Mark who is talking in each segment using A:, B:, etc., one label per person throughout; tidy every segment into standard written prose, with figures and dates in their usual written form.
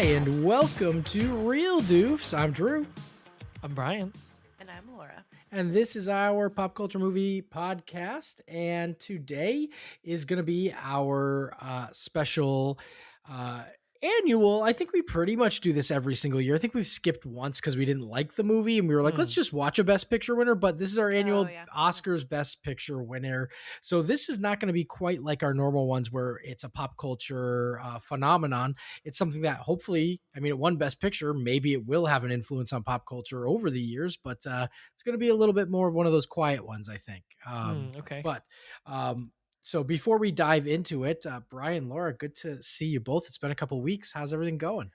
A: and welcome to Real Doofs. I'm Drew.
B: I'm Brian.
C: And I'm Laura.
A: And this is our pop culture movie podcast. And today is going to be our special annual. I think we pretty much do this every single year. I think we've skipped once because we didn't like the movie and we were like, let's just watch a Best Picture winner. But this is our annual Oscars Best Picture winner. So this is not going to be quite like our normal ones where it's a pop culture phenomenon. It's something that hopefully, I mean, it won Best Picture. Maybe it will have an influence on pop culture over the years, but it's going to be a little bit more of one of those quiet ones, I think.
B: Okay.
A: But so before we dive into it, Brian, Laura, good to see you both. It's been a couple weeks. How's everything going?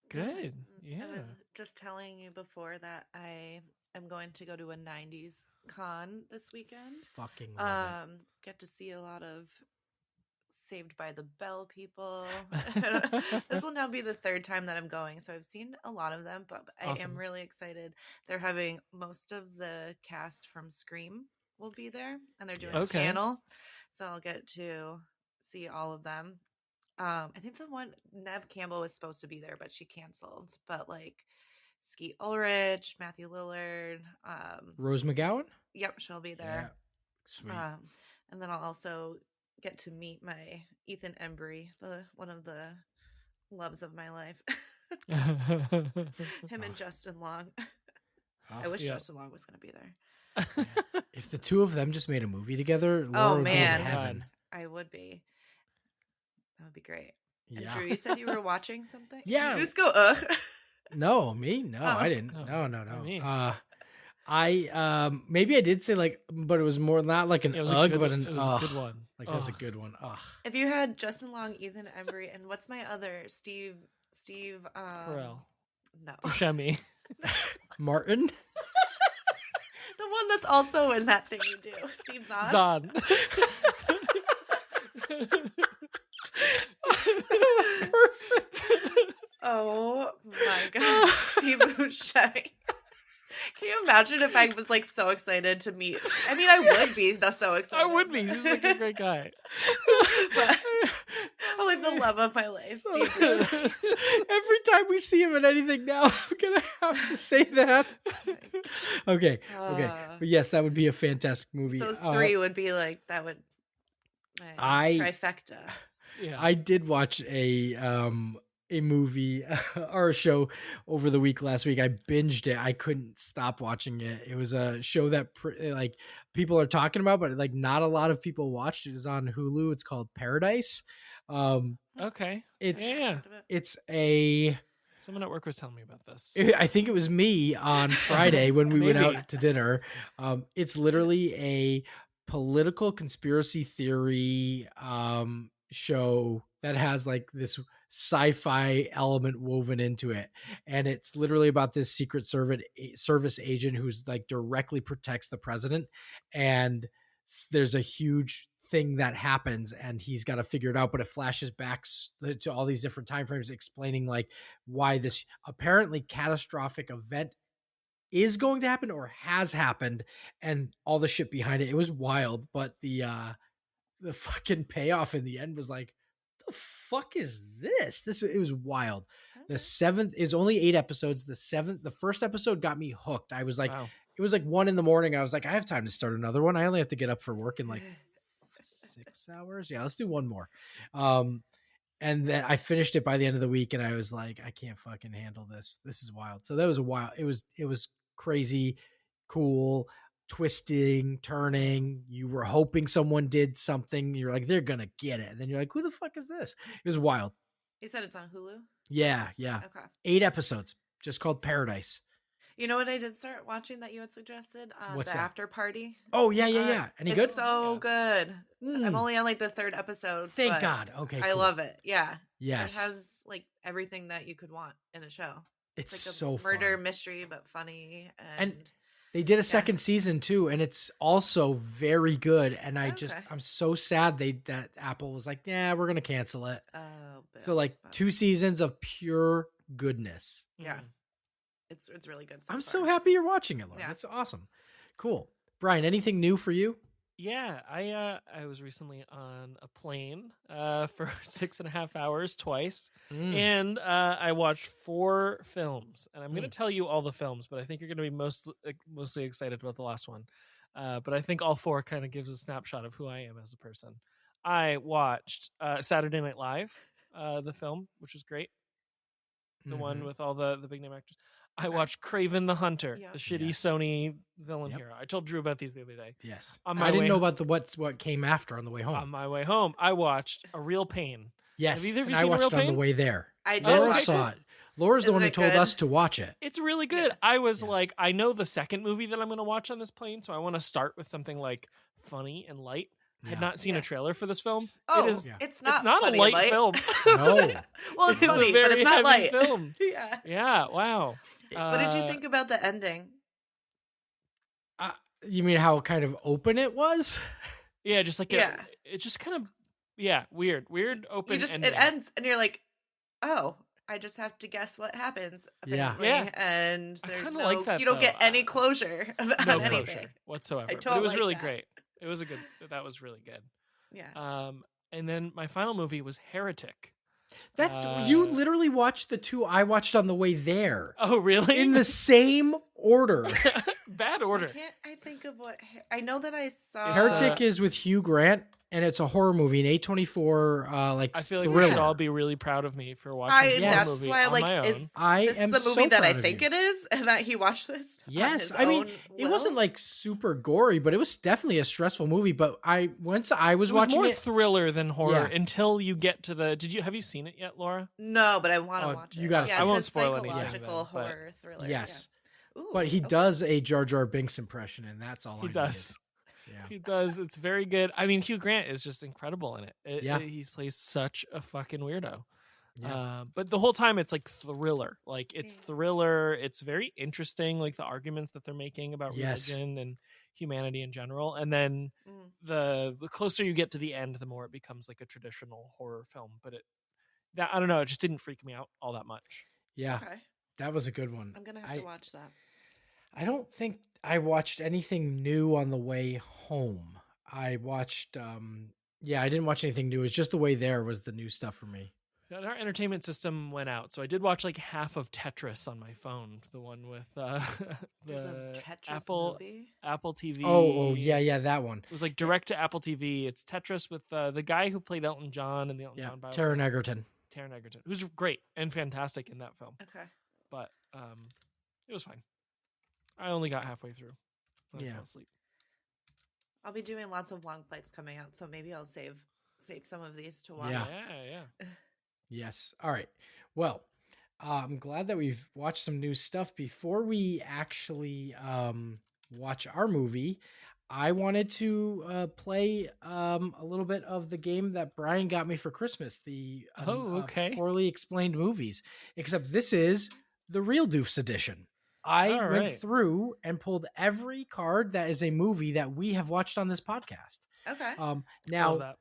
B: Good. Yeah.
C: I was just telling you before that I am going to go to a 90s con this weekend.
A: Fucking love
C: Get to see a lot of Saved by the Bell people. This will now be the third time that I'm going, so I've seen a lot of them, but I am really excited. They're having most of the cast from Scream will be there, and they're doing a panel, so I'll get to see all of them. I think the one Neve Campbell was supposed to be there, but she canceled. But like Skeet Ulrich, Matthew Lillard,
A: Rose McGowan.
C: Yep, she'll be there.
A: Yeah. Sweet.
C: And then I'll also get to meet my Ethan Embry, one of the loves of my life. Him and Justin Long. I wish Justin Long was going to be there.
A: Yeah. If the two of them just made a movie together, Laura would be in heaven.
C: I would be. That would be great. And
A: Yeah.
C: Drew, you said you were watching something?
A: Yeah.
C: Did you just go, ugh?
A: No, me? No, I didn't. No. I maybe I did say like, but it was more not like an ugh, but an
B: a good one.
A: Like that's a good one. Ugh.
C: If you had Justin Long, Ethan Embry, and what's my other Steve
B: Carell.
C: No.
B: Buscemi.
A: Martin?
C: The one that's also in that thing you do. Steve Zahn.
B: Zahn.
C: Oh my god. Steve Buscemi. Can you imagine if I was like so excited to meet? I mean, I would be so excited.
B: I would be. He's like a great guy.
C: But I'm like the love of my life, Steve Buscemi.
A: Every time we see him in anything now, I'm gonna have to say that. Okay. But yes, that would be a fantastic movie.
C: Those three would be like that would trifecta.
B: Yeah.
A: I did watch a movie or a show over the week last week. I binged it. I couldn't stop watching it. It was a show that like people are talking about, but like not a lot of people watched. It is on Hulu. It's called Paradise.
B: Okay.
A: It's a
B: someone at work was telling me about this.
A: I think it was me on Friday when we went out to dinner. It's literally a political conspiracy theory show that has like this sci-fi element woven into it, and it's literally about this Secret Service agent who's like directly protects the president, and there's a huge thing that happens and he's got to figure it out, but it flashes back to all these different time frames explaining like why this apparently catastrophic event is going to happen or has happened and all the shit behind it. It was wild, but the fucking payoff in the end was like, the fuck is this? It was wild. The seventh is only 8 episodes. The first episode got me hooked. I was like, It was like 1 a.m. I was like, I have time to start another one. I only have to get up for work in like 6 hours. Yeah, let's do one more. And then I finished it by the end of the week and I was like, I can't fucking handle this. This is wild. So that was it was crazy, cool, twisting, turning. You were hoping someone did something. You're like, they're gonna get it. And then you're like, who the fuck is this? It was wild.
C: You said it's on Hulu?
A: Yeah.
C: Okay.
A: 8 episodes, just called Paradise.
C: You know what I did start watching that you had suggested?
A: What's
C: the
A: that?
C: After Party.
A: Oh, yeah. Any good?
C: It's so good. I'm only on like the 3rd episode.
A: Thank God. Okay,
C: I love it. Yeah.
A: Yes.
C: It has like everything that you could want in a show.
A: It's
C: like a
A: so
C: murder
A: fun.
C: mystery, but funny.
A: And they did a second season too, and it's also very good. And I'm so sad that Apple was like, yeah, we're gonna cancel it. So like 2 seasons of pure goodness.
C: Yeah. It's really good.
A: I'm so happy you're watching it, Laura. Yeah. That's awesome. Cool. Brian, anything new for you?
B: Yeah, I was recently on a plane for 6.5 hours twice, and I watched 4 films. And I'm going to tell you all the films, but I think you're going to be mostly excited about the last one. But I think all 4 kind of gives a snapshot of who I am as a person. I watched Saturday Night Live, the film, which was great. The one with all the big name actors. I watched Kraven the Hunter, the shitty Sony villain hero. I told Drew about these the other day.
A: Yes. I didn't know about what came after on the way home.
B: On my way home, I watched A Real Pain.
A: Yes.
B: Have either of you
A: and
B: seen
A: I watched
B: A Real
A: it
B: Pain?
A: on the way there.
C: I did.
A: Laura saw it. Laura's the one who told us to watch it.
B: It's really good. I was like, I know the second movie that I'm going to watch on this plane, so I want to start with something like funny and light. I had not seen a trailer for this film.
C: Oh,
B: it's not a light film.
A: No.
C: Well, it's funny,
B: a very
C: but it's not
B: heavy
C: light.
B: film.
C: Yeah.
B: Yeah. Wow.
C: What did you think about the ending?
A: You mean how kind of open it was?
B: Yeah, just like it just kind of weird open.
C: It ends, and you're like, oh, I just have to guess what happens. Apparently.
B: Yeah.
C: And there's no,
B: like that,
C: you don't
B: though.
C: get any closure about
B: no
C: anything
B: closure whatsoever.
C: I
B: But
C: totally
B: it was
C: like
B: really
C: that.
B: great. It was that was really good.
C: Yeah.
B: And then my final movie was Heretic.
A: That's you literally watched the 2 I watched on the way there.
B: Oh, really?
A: In the same order.
B: Bad order.
C: I think of what I know that I saw.
A: Heretic is with Hugh Grant, and it's a horror movie, an A24
B: I feel like
A: thriller.
B: we should all be really proud of me for watching this movie
C: why
B: on my own.
C: This is the movie that I think it is, and that he watched this.
A: Yes, I mean it wasn't like super gory, but it was definitely a stressful movie. But once I was watching
B: more
A: it,
B: thriller than horror until you get to the. Have you seen it yet, Laura?
C: No, but I want to watch it.
A: You got to.
B: I won't spoil anything.
C: Psychological horror thriller.
A: Yes,
C: Ooh,
A: but he does a Jar Jar Binks impression, and that's all
B: he does.
A: Yeah.
B: He does. It's very good. I mean, Hugh Grant is just incredible in it. He plays such a fucking weirdo. Yeah. But the whole time it's like thriller. Like it's thriller. It's very interesting. Like the arguments that they're making about religion and humanity in general. And then the closer you get to the end, the more it becomes like a traditional horror film. But I don't know. It just didn't freak me out all that much.
A: Yeah. Okay. That was a good one.
C: I'm gonna have to watch that.
A: I don't think I watched anything new on the way home. I watched, I didn't watch anything new. It was just the way there was the new stuff for me.
B: Our entertainment system went out, so I did watch like half of Tetris on my phone. The one with the Apple TV.
A: Oh, yeah, that one.
B: It was like direct to Apple TV. It's Tetris with the guy who played Elton John in the Elton John biopic.
A: Taron Egerton,
B: who's great and fantastic in that film.
C: Okay,
B: but it was fine. I only got halfway through. I fell asleep.
C: I'll be doing lots of long flights coming out, so maybe I'll save some of these to watch.
B: Yeah.
A: Yes. All right. Well, I'm glad that we've watched some new stuff. Before we actually watch our movie, I wanted to play a little bit of the game that Brian got me for Christmas, the Poorly Explained Movies, except this is the Real Doofs edition. I went through and pulled every card that is a movie that we have watched on this podcast.
C: Okay.
A: Now,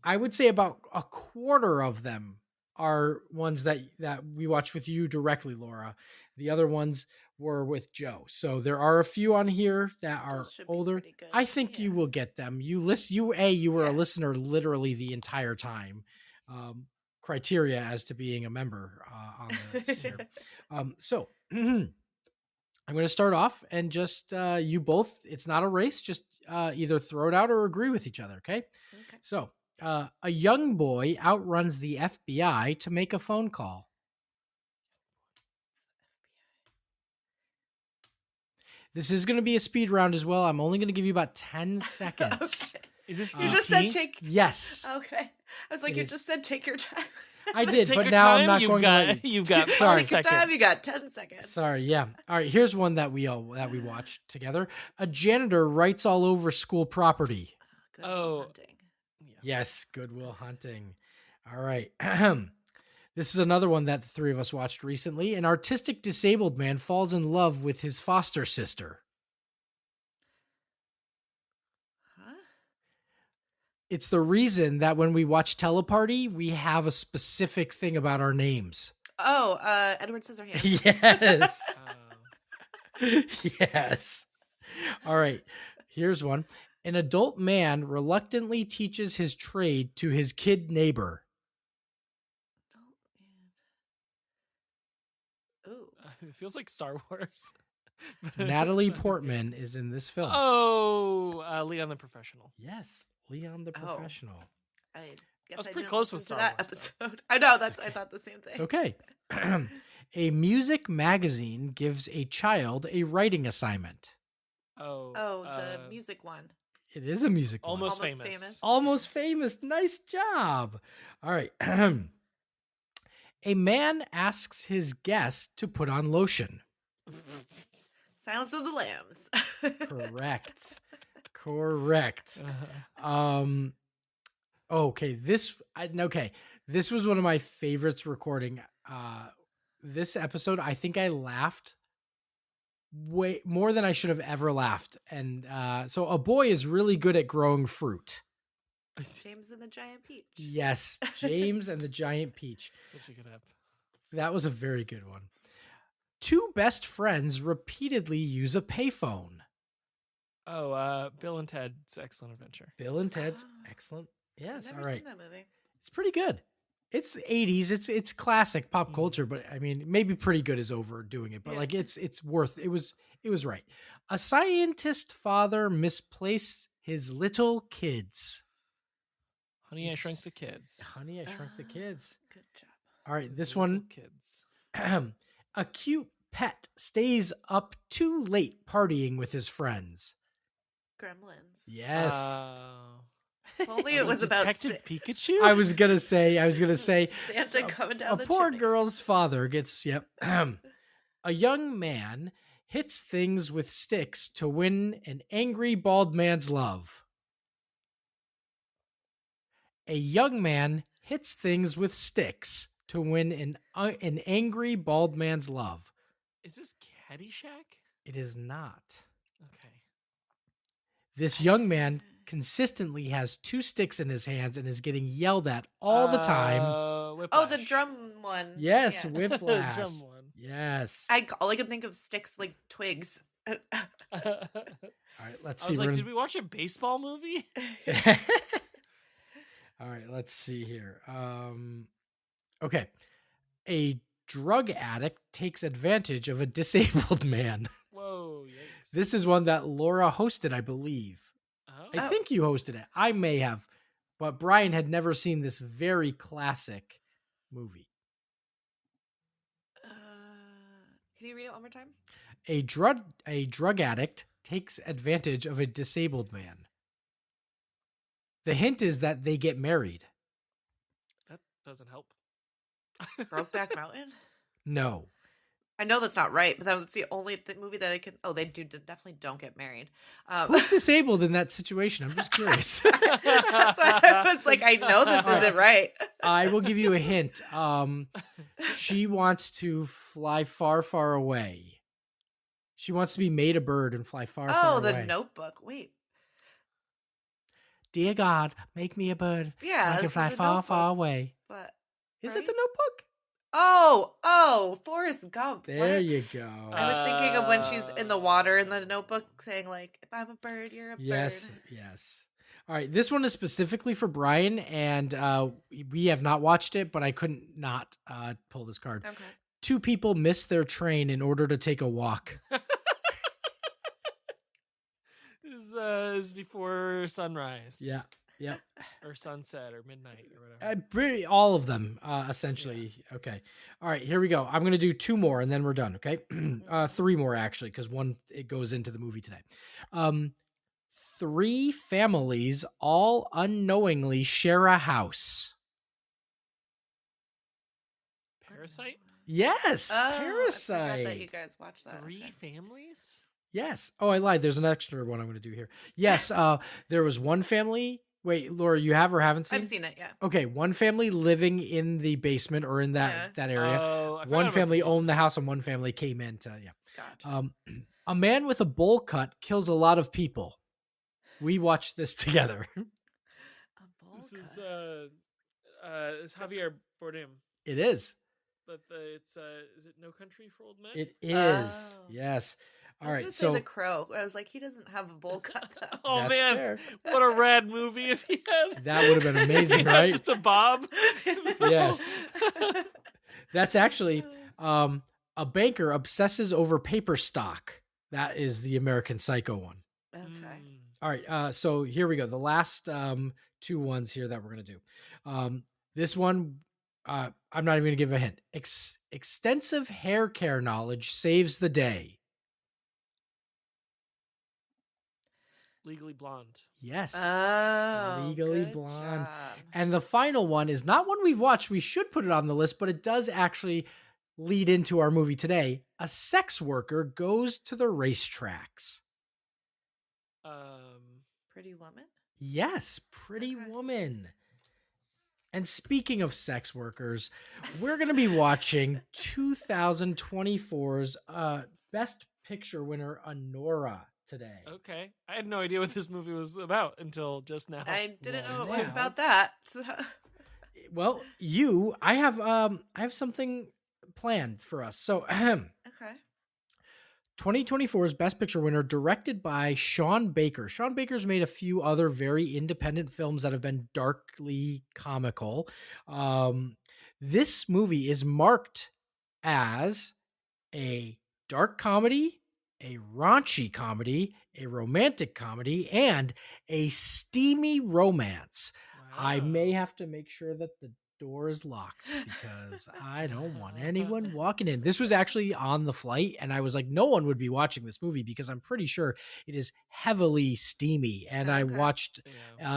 A: I would say about a quarter of them are ones that we watched with you directly, Laura. The other ones were with Joe. So there are a few on here that are older. I think you will get them. You were a listener literally the entire time. Criteria as to being a member on this here. So I'm going to start off and just you both. It's not a race. Just either throw it out or agree with each other. Okay. So. A young boy outruns the FBI to make a phone call. This is going to be a speed round as well. I'm only going to give you about 10 seconds.
C: Okay.
B: Is this
C: you just said take?
A: Yes.
C: Okay. I was like, you just said take your time.
A: I did, but now I'm not going to.
B: You've got
A: 40
B: seconds.
C: Time, you got 10 seconds.
A: Sorry. Yeah. All right. Here's one that we watched together. A janitor writes all over school property.
C: Hunting.
A: Yes, Good Will Hunting. All right. This is another one that the three of us watched recently. An artistic disabled man falls in love with his foster sister.
C: Huh?
A: It's the reason that when we watch Teleparty, we have a specific thing about our names.
C: Oh, Edward Scissorhands.
A: Yes. Yes. All right. Here's one. An adult man reluctantly teaches his trade to his kid neighbor.
C: Ooh.
B: It feels like Star Wars.
A: Natalie Portman is in this film.
B: Oh, Leon the Professional.
A: Yes, Leon the Professional.
C: I guess
B: I was
C: I
B: pretty
C: didn't
B: close
C: listen
B: with
C: to
B: Star
C: that
B: Wars,
C: episode. I know I thought the same thing.
A: It's okay. A music magazine gives a child a writing assignment.
C: The music one.
A: It is a music one.
B: Almost famous.
A: Almost famous. Nice job. All right. A man asks his guest to put on lotion.
C: Silence of the Lambs.
A: Correct. Okay, this was one of my favorites recording. This episode, I think I laughed way more than I should have ever laughed. And so a boy is really good at growing fruit.
C: James and the Giant Peach.
A: Yes, James and the Giant Peach.
B: Such a good app.
A: That was a very good one. Two best friends repeatedly use a payphone.
B: Bill and Ted's Excellent Adventure.
A: Bill and Ted's Excellent. Yes,
C: I've never seen that movie.
A: It's pretty good. It's the 80s. It's classic pop culture, but I mean, maybe pretty good is overdoing it, but like it's worth. It was right. A scientist father misplaced his little kids.
B: Honey, I Shrunk the Kids.
A: Honey, I Shrunk the Kids.
C: Good job.
A: All right, this
B: Little
A: one.
B: Kids.
A: A cute pet stays up too late partying with his friends.
C: Gremlins.
A: Yes.
C: If only it was about
B: Detective Pikachu.
A: I was gonna say
C: Santa coming down the
A: poor
C: chimney.
A: girl's father gets a young man hits things with sticks to win an angry bald man's love. A young man hits things with sticks to win an angry bald man's love.
B: Is this Caddyshack?
A: It is not.
B: Okay.
A: This young man consistently has two sticks in his hands and is getting yelled at all the time.
C: Oh, the drum one.
A: Yes,
C: Yeah.
A: Whiplash.
B: Drum one.
A: Yes.
C: All I can think of sticks like twigs.
A: All right, let's
B: I
A: see.
B: was like, did we watch a baseball movie?
A: All right, let's see here. Okay. A drug addict takes advantage of a disabled man.
B: Whoa, yikes.
A: This is one that Laura hosted, I believe. I think you hosted it. I may have, but Brian had never seen this very classic movie.
C: Can you read it one more time?
A: A drug addict takes advantage of a disabled man. The hint is that they get married.
B: That doesn't help.
C: Brokeback Mountain?
A: No.
C: I know that's not right, but that's the only movie that I can. Oh, they definitely don't get married.
A: Who's disabled in that situation? I'm just curious.
C: That's why I was like, I know this isn't right.
A: I will give you a hint. She wants to fly far, far away. She wants to be made a bird and fly far, far away.
C: Oh, The Notebook. Wait.
A: Dear God, make me a bird.
C: Yeah,
A: I can fly far, far away.
C: But
A: Is
C: right?
A: it The Notebook?
C: Oh, Forrest Gump.
A: There you go.
C: I was thinking of when she's in the water in the Notebook saying like, if I'm a bird, you're a bird.
A: Yes. All right, this one is specifically for Brian, and we have not watched it, but I couldn't not pull this card.
C: Okay.
A: Two people miss their train in order to take a walk.
B: This is before sunrise.
A: Yeah.
B: Or sunset or midnight or whatever.
A: All of them, essentially. Yeah. Okay. All right, here we go. I'm going to do two more, and then we're done, okay? Three more, actually, because one, it goes into the movie today. Three families all unknowingly share a house.
B: Parasite?
A: Yes,
C: Oh,
A: Parasite.
C: I forgot that you guys watched that.
B: Three
C: Okay.
B: families?
A: Yes. Oh, I lied. There's an extra one I'm going to do here. Yes. There was one family. Wait, Laura, you have or haven't seen?
C: I've seen it, yeah.
A: Okay, one family living in the basement or in that area.
B: Oh, I forgot
A: One
B: about
A: family
B: the
A: owned the house, and one family came in to
C: Gotcha.
A: A man with a bowl cut kills a lot of people. We watched this together.
C: A bowl
B: This
C: cut.
B: is Javier Bardem.
A: It is.
B: But it's is it No Country for Old Men?
A: It is.
C: Oh.
A: Yes. All right,
C: say The Crow. I was like, he doesn't have a bowl cut though.
B: Oh man, fair. What a rad movie if he had.
A: That would have been amazing, right?
B: Just a bob.
A: Yes. That's actually a banker obsesses over paper stock. That is the American Psycho one.
C: Okay.
A: All right. So here we go. The last two ones here that we're going to do. This one, I'm not even going to give a hint. Extensive hair care knowledge saves the day.
B: Legally Blonde.
A: Yes.
C: Oh,
A: Legally Blonde. Job. And the final one is not one we've watched. We should put it on the list, but it does actually lead into our movie today. A sex worker goes to the racetracks.
C: Pretty Woman?
A: Yes, Pretty Woman. And speaking of sex workers, we're going to be watching 2024's Best Picture winner, Anora, today.
B: Okay. I had no idea what this movie was about until just now.
C: I didn't know it was about that.
A: Well, I have something planned for us. So,
C: okay.
A: 2024's Best Picture winner, directed by Sean Baker. Sean Baker's made a few other very independent films that have been darkly comical. This movie is marked as a dark comedy, a raunchy comedy, a romantic comedy, and a steamy romance. Wow. I may have to make sure that the door is locked because I don't want anyone walking in. This was actually on the flight, and I was like, no one would be watching this movie because I'm pretty sure it is heavily steamy. And I watched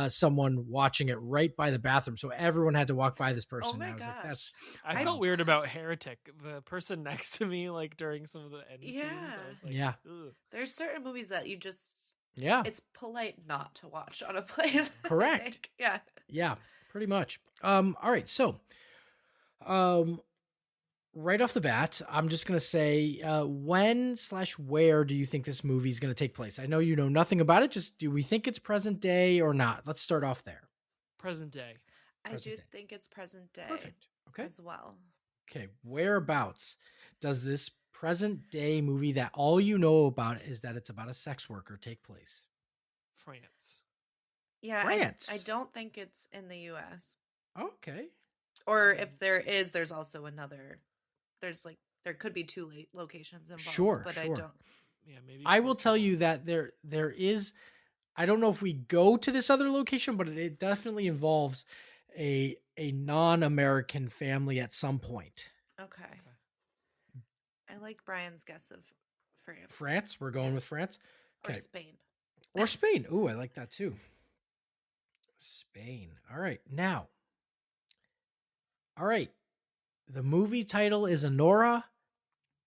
A: someone watching it right by the bathroom, so everyone had to walk by this person.
C: Oh my
A: I was
C: gosh.
A: like,
B: I felt weird about Heretic. The person next to me, like during some of the end scenes, I was like,
A: ugh.
C: There's certain movies that you just it's polite not to watch on a plane.
A: Correct. Yeah. Pretty much. All right. So, right off the bat, I'm just going to say, when/where do you think this movie is going to take place? I know you know nothing about it. Just do we think it's present day or not? Let's start off there.
B: Present day.
C: I do think it's present day.
A: Perfect. Okay.
C: As well.
A: Okay. Whereabouts does this present day movie that all you know about is that it's about a sex worker take place?
B: France.
C: Yeah,
A: France.
C: I don't think it's in the U.S.
A: Okay.
C: Or if there is, there's also another. There could be two locations involved.
A: Sure,
C: but
A: sure.
C: I don't.
B: Yeah, maybe.
A: I will tell you that there is. I don't know if we go to this other location, but it definitely involves a non-American family at some point.
C: Okay. I like Brian's guess of France.
A: France? We're going with France?
C: Okay. Or Spain.
A: Or Spain. Ooh, I like that too. Spain. All right. Now. All right. The movie title is Anora.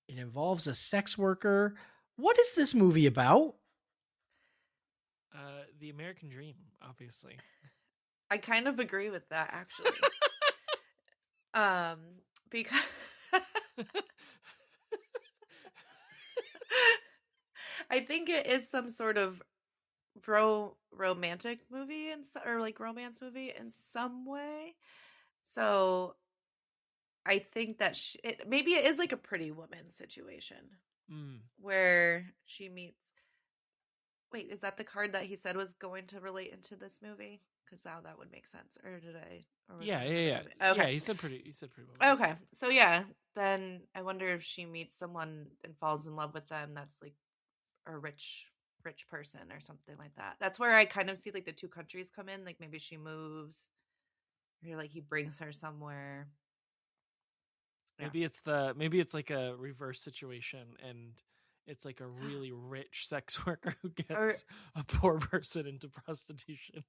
A: It involves a sex worker. What is this movie about?
B: The American Dream, obviously.
C: I kind of agree with that, actually. Because I think it is some sort of romantic movie or like romance movie in some way. So I think that maybe it is like a Pretty Woman situation where she meets. Wait, is that the card that he said was going to relate into this movie? Because now that would make sense. Or did I? Or
B: yeah.
C: Okay.
B: Yeah, he said Pretty Woman.
C: Okay, so yeah, then I wonder if she meets someone and falls in love with them. That's like a rich person or something like that. That's where I kind of see like the two countries come in. Like maybe she moves, or like he brings her somewhere.
B: Yeah. Maybe it's like a reverse situation, and it's like a really rich sex worker who gets a poor person into prostitution.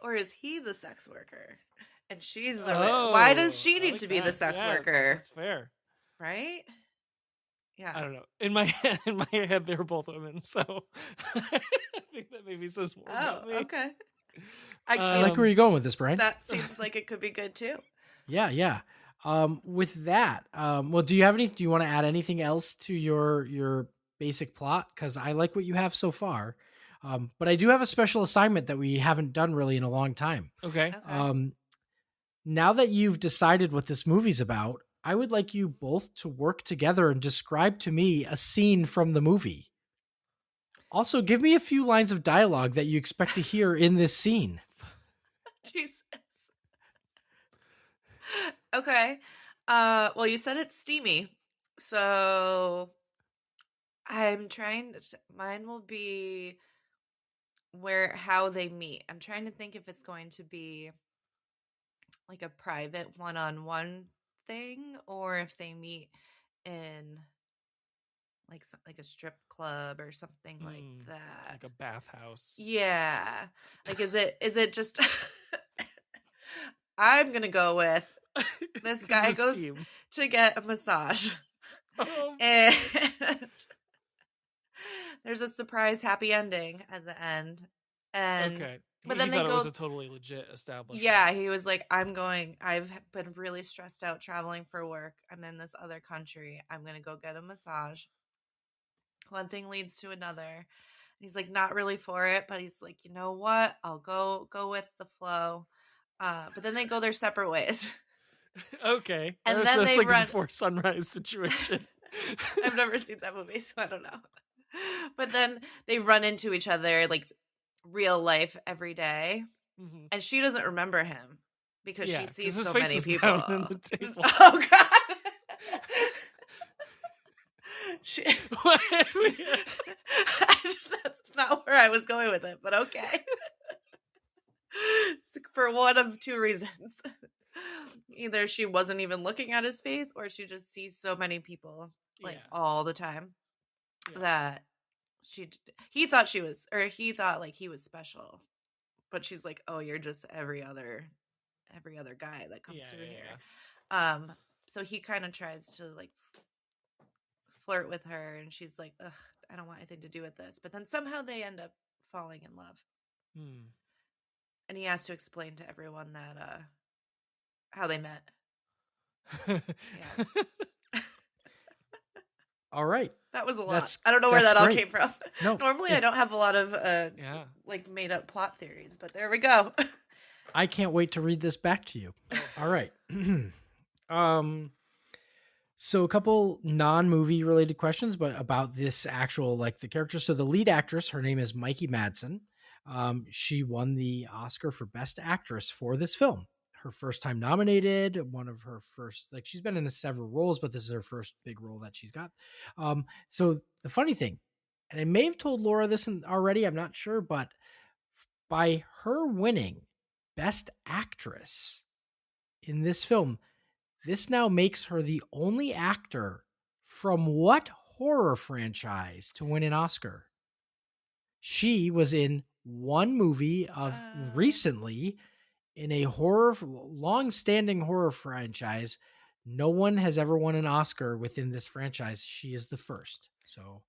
C: Or is he the sex worker and she's the why does she need to be the sex worker?
B: That's fair,
C: right? Yeah,
B: I don't know. In my head, they were both women, so I think that maybe says more about me.
C: Okay.
A: I like where you're going with this, Brian.
C: That seems like it could be good too.
A: Yeah. With that, well, do you want to add anything else to your basic plot? Because I like what you have so far. But I do have a special assignment that we haven't done really in a long time.
B: Okay.
A: Now that you've decided what this movie's about, I would like you both to work together and describe to me a scene from the movie. Also, give me a few lines of dialogue that you expect to hear in this scene.
C: Jesus. Okay. Well, you said it's steamy, so I'm trying to. Mine will be how they meet. I'm trying to think if it's going to be like a private one-on-one thing, or if they meet in like a strip club or something like that,
B: like a bathhouse.
C: Yeah, like is it just? I'm gonna go with this guy goes to get a massage, and there's a surprise happy ending at the end. And
B: okay,
C: but then
B: he
C: they
B: thought
C: go,
B: it was a totally legit establishment.
C: Yeah, he was like, I've been really stressed out traveling for work. I'm in this other country. I'm gonna go get a massage. One thing leads to another. He's like not really for it, but he's like, you know what? I'll go with the flow. But then they go their separate ways.
B: Okay.
C: And
B: so
C: then
B: it's
C: they
B: like
C: run
B: a Before Sunrise situation.
C: I've never seen that movie, so I don't know. But then they run into each other like real life every day. Mm-hmm. And she doesn't remember him because she sees so many people.
B: Down in the table.
C: Oh God. That's not where I was going with it, but okay. For one of two reasons. Either she wasn't even looking at his face, or she just sees so many people all the time that he thought like he was special, but she's like, oh, you're just every other guy that comes through here. So he kind of tries to like flirt with her, and she's like, ugh, I don't want anything to do with this. But then somehow they end up falling in love. And he has to explain to everyone that how they met.
A: All right.
C: That was a lot. I don't know where that all came from.
A: No.
C: Normally I don't have a lot of like made up plot theories, but there we go.
A: I can't wait to read this back to you. All right. So a couple non-movie related questions, but about this actual, like the character. So the lead actress, her name is Mikey Madsen. She won the Oscar for Best Actress for this film. Her first time nominated, one of her first, like she's been in several roles, but this is her first big role that she's got. So the funny thing, and I may have told Laura this already, I'm not sure, but by her winning Best Actress in this film, this now makes her the only actor from what horror franchise to win an Oscar? She was in one movie of recently in a long-standing horror franchise. No one has ever won an Oscar within this franchise. She is the first. So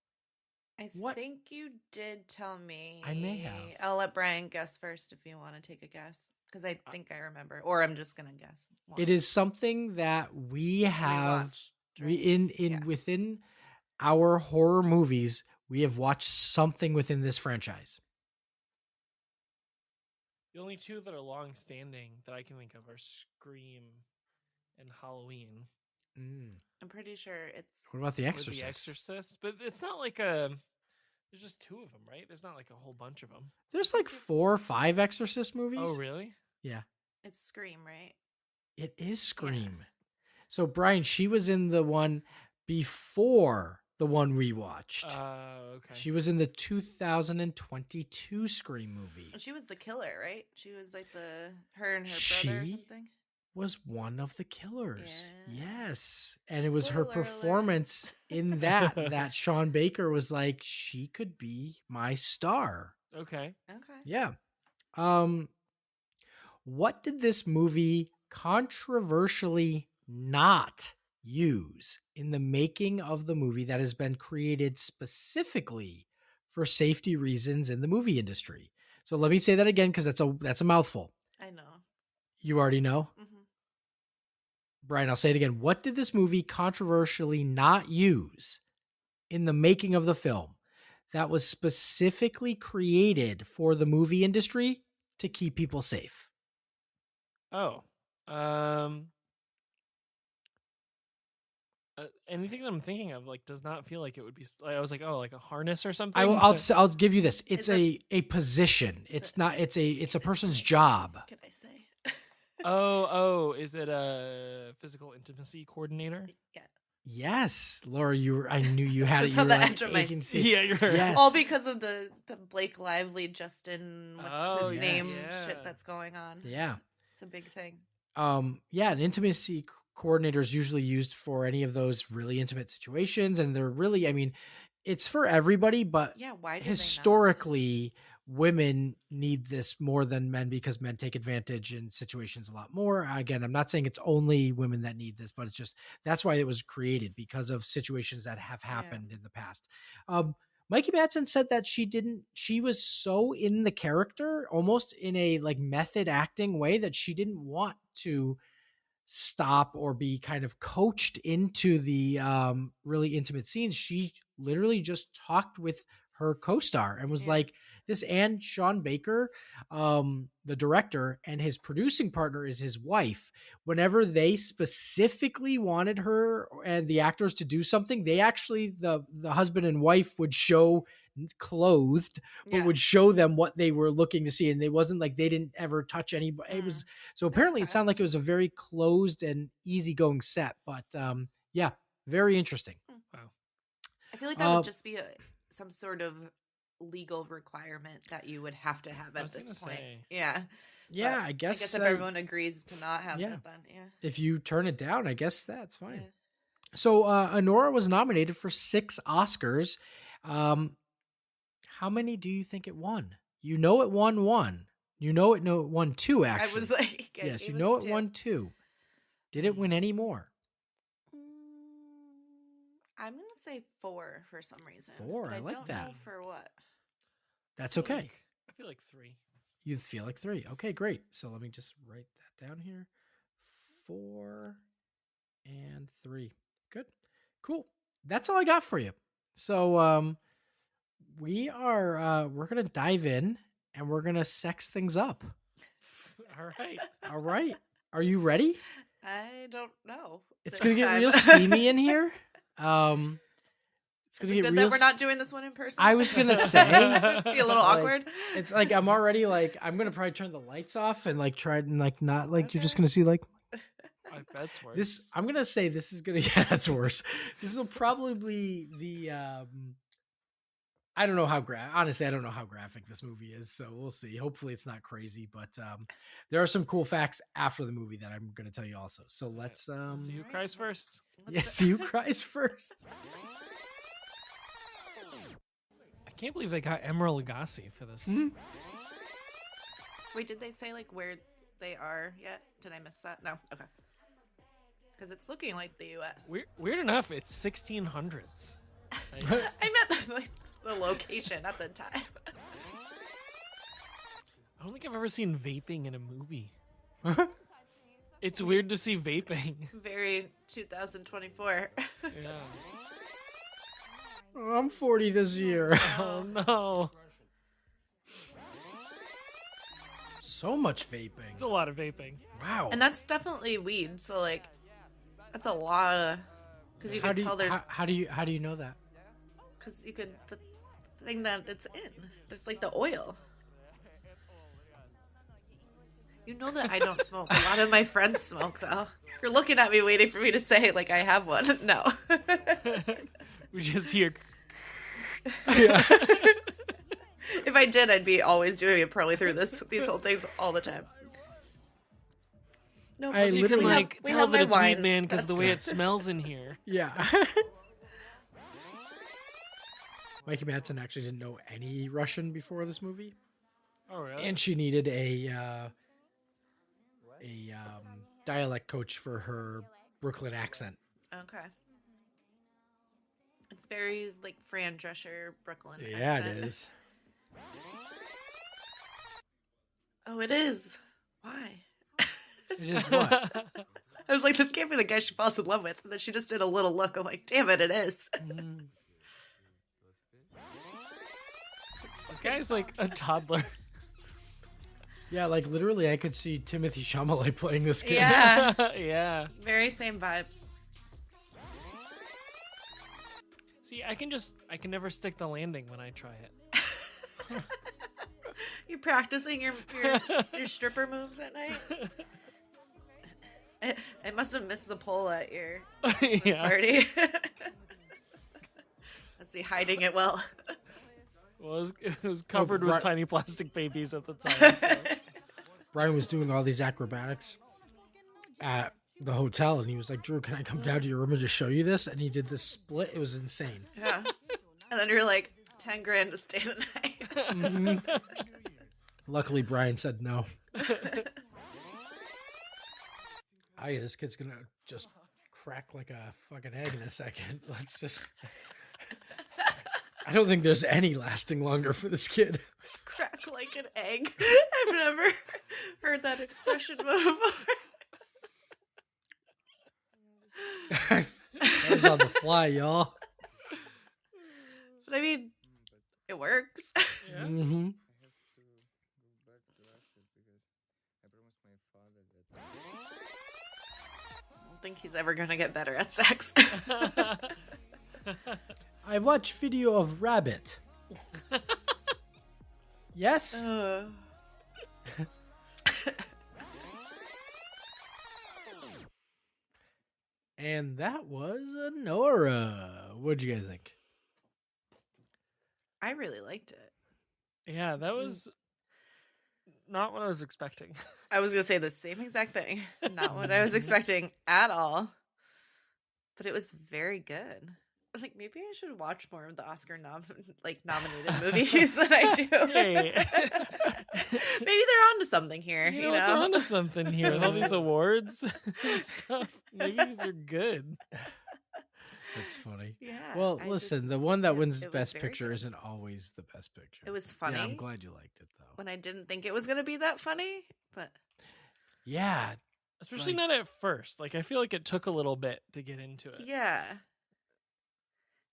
C: I think you did tell me.
A: I may have.
C: I'll let Brian guess first if you want to take a guess, because I think I remember, or I'm just gonna guess.
A: It is something that we have within our horror movies. We have watched something within this franchise.
B: The only two that are long-standing that I can think of are Scream and Halloween.
C: I'm pretty sure it's.
A: What about The Exorcist?
B: The Exorcist, but it's not like a. There's just two of them, right? There's not like a whole bunch of them.
A: There's like 4 or 5 Exorcist movies.
B: Oh, really?
A: Yeah.
C: It's Scream, right?
A: It is Scream. Yeah. So, Brian, she was in the one before the one we watched.
B: Okay.
A: She was in the 2022 Scream movie.
C: She was the killer, right? She was like her and her brother or something?
A: Was one of the killers. Yeah. Yes. And it was her performance in that Sean Baker was like, she could be my star.
B: Okay.
A: Yeah. What did this movie controversially not use in the making of the movie that has been created specifically for safety reasons in the movie industry? So let me say that again, because that's a mouthful.
C: I know.
A: You already know? Mm-hmm. Brian, I'll say it again. What did this movie controversially not use in the making of the film that was specifically created for the movie industry to keep people safe?
B: Oh. Anything that I'm thinking of like does not feel like it would be. I was like, oh, like a harness or something.
A: I'll give you this. It's a position. It's not. It's a person's job.
C: What can I say?
B: Oh, is it a physical intimacy coordinator?
C: Yeah.
A: Yes, Laura, I knew you had it.
C: It's
A: You
C: on
A: were
C: the
A: like
C: edge of my
A: agency.
B: Yeah, you're right.
A: Yes.
C: All because of the Blake Lively, Justin, what's his
A: yes.
C: name shit that's going on.
A: Yeah.
C: It's a big thing.
A: Yeah, an intimacy coordinator is usually used for any of those really intimate situations, and they're really, I mean, it's for everybody, but
C: yeah, why
A: historically women need this more than men because men take advantage in situations a lot more. Again, I'm not saying it's only women that need this, but it's just that's why it was created, because of situations that have happened in the past. Mikey Madsen said that she was so in the character, almost in a like method acting way, that she didn't want to stop or be kind of coached into the really intimate scenes. She literally just talked with her co-star and was like this. And Sean Baker, the director, and his producing partner is his wife. Whenever they specifically wanted her and the actors to do something, they actually, the husband and wife would show clothed, but would show them what they were looking to see. And it wasn't like they didn't ever touch anybody. It was, so apparently it sounded like it was a very closed and easygoing set, but yeah, very interesting.
B: Wow.
C: I feel like that would just be some sort of legal requirement that you would have to have at this point. Yeah.
A: Yeah,
C: but
A: I guess
C: if everyone agrees to not have that, then
A: if you turn it down, I guess that's fine. Yeah. So Anora was nominated for 6 Oscars. How many do you think it won? You know it won 1. You know it won 2, actually.
C: I was like,
A: yes, you know it 2. Won 2. Did it win any more?
C: I'm going to say 4 for some reason.
A: 4, I like
C: don't
A: that.
C: Know for what?
A: That's okay.
B: I feel like 3.
A: You feel like 3. Okay, great. So let me just write that down here. 4 and 3. Good. Cool. That's all I got for you. So we're going to dive in and we're going to sex things up.
B: All right.
A: All right. Are you ready?
C: I don't know.
A: It's going to get real steamy in here. It's
C: going to get good real. That we're not doing this one in person.
A: I was going to say
C: be a little awkward.
A: It's like I'm already like I'm going to probably turn the lights off and like try and like not like you're just going to see like
B: that's worse.
A: This I'm going to say this is going to yeah, that's worse. This will probably be the I don't know how honestly, I don't know how graphic this movie is, so we'll see. Hopefully it's not crazy, but there are some cool facts after the movie that I'm going to tell you also. So let's
B: see who cries first.
A: Yes, see who cries first.
B: I can't believe they got Emeril Lagasse for this.
A: Mm-hmm.
C: Wait, did they say like where they are yet? Did I miss that? No. Okay. Because it's looking like the U.S.
B: Weird enough, it's 1600s.
C: I meant like the location at the time.
B: I don't think I've ever seen vaping in a movie. It's weird to see vaping.
C: Very 2024.
B: Yeah.
A: Oh, I'm 40 this year.
B: Oh no.
A: So much vaping.
B: It's a lot of vaping.
A: Wow.
C: And that's definitely weed. So like, that's a lot of. Because you can tell there's.
A: How do you know that?
C: Because you could the thing that it's in. It's like the oil. You know that I don't smoke. A lot of my friends smoke, though. You're looking at me, waiting for me to say like I have one. No.
B: We just hear.
C: Yeah. If I did, I'd be always doing it probably through these whole things all the time.
B: No, you can like tell that it's weed man because the way it smells in here.
A: Yeah. Mikey Madsen actually didn't know any Russian before this movie.
B: Oh, really?
A: And she needed a dialect coach for her Brooklyn accent.
C: Okay. It's very like Fran Drescher Brooklyn.
A: Yeah,
C: accent.
A: it is.
C: Oh, it is. Why?
A: It is what?
C: I was like, this can't be the guy she falls in love with. And then she just did a little look. I'm like, damn it, it is.
B: This guy's like a toddler.
A: Yeah, like literally I could see Timothy Chalamet playing this kid.
C: Yeah.
B: Yeah.
C: Very same vibes.
B: See, I can never stick the landing when I try it.
C: You're practicing your stripper moves at night. I must have missed the pole at your party. Must be hiding it well.
B: Well, it was covered with tiny plastic babies at the time. So.
A: Brian was doing all these acrobatics at the hotel, and he was like, "Drew, can I come down to your room and just show you this?" And he did this split. It was insane.
C: Yeah. And then you're like, 10 grand to stay the night.
A: Mm-hmm. Luckily, Brian said no. This kid's gonna just crack like a fucking egg in a second. Let's just... I don't think there's any lasting longer for this kid.
C: Crack like an egg. I've never heard that expression before.
A: That was on the fly, y'all.
C: But I mean, it works.
B: Yeah.
A: Mm-hmm.
C: I don't think he's ever going to get better at sex.
A: I watched video of rabbit. Yes? And that was Anora. What'd you guys think?
C: I really liked it.
B: Yeah, that was not what I was expecting.
C: I was going to say the same exact thing. Not what I was expecting at all. But it was very good. Like, maybe I should watch more of the Oscar nominated movies than I do.
B: Hey.
C: Maybe they're onto something here.
B: You know, they're onto something here. With all these awards and stuff. Maybe these are good.
A: That's funny.
C: Yeah.
A: Well, listen, the one that wins
C: it was
A: Best
C: very
A: Picture
C: good.
A: isn't always the best picture.
C: It was funny.
A: Yeah, I'm glad you liked it, though.
C: When I didn't think it was going to be that funny, but...
A: Yeah.
B: Especially not at first. Like, I feel like it took a little bit to get into it.
C: Yeah.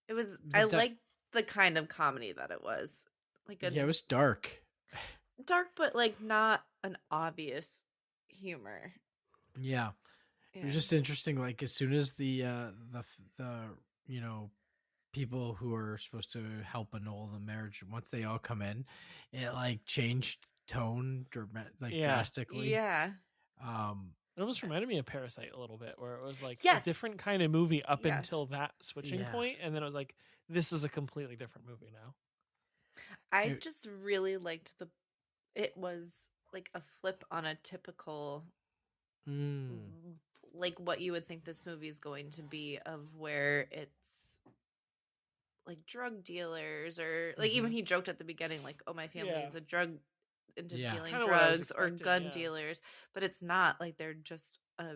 C: It was... I liked the kind of comedy that it was. Like
A: Yeah, it was dark.
C: Dark, but, like, not an obvious humor.
A: Yeah. It was just interesting. Like, as soon as the people who are supposed to help annul the marriage, once they all come in, it like changed tone drastically.
C: Yeah.
B: It almost reminded me of Parasite a little bit, where it was like
C: Yes.
B: a different kind of movie up
C: Yes.
B: until that switching point, and then it was like, this is a completely different movie now.
C: I just really liked it was like a flip on a typical like what you would think this movie is going to be, of where it's like drug dealers, or like even he joked at the beginning, like, oh, my family is a drug into dealing drugs or gun dealers, but it's not. Like, they're just a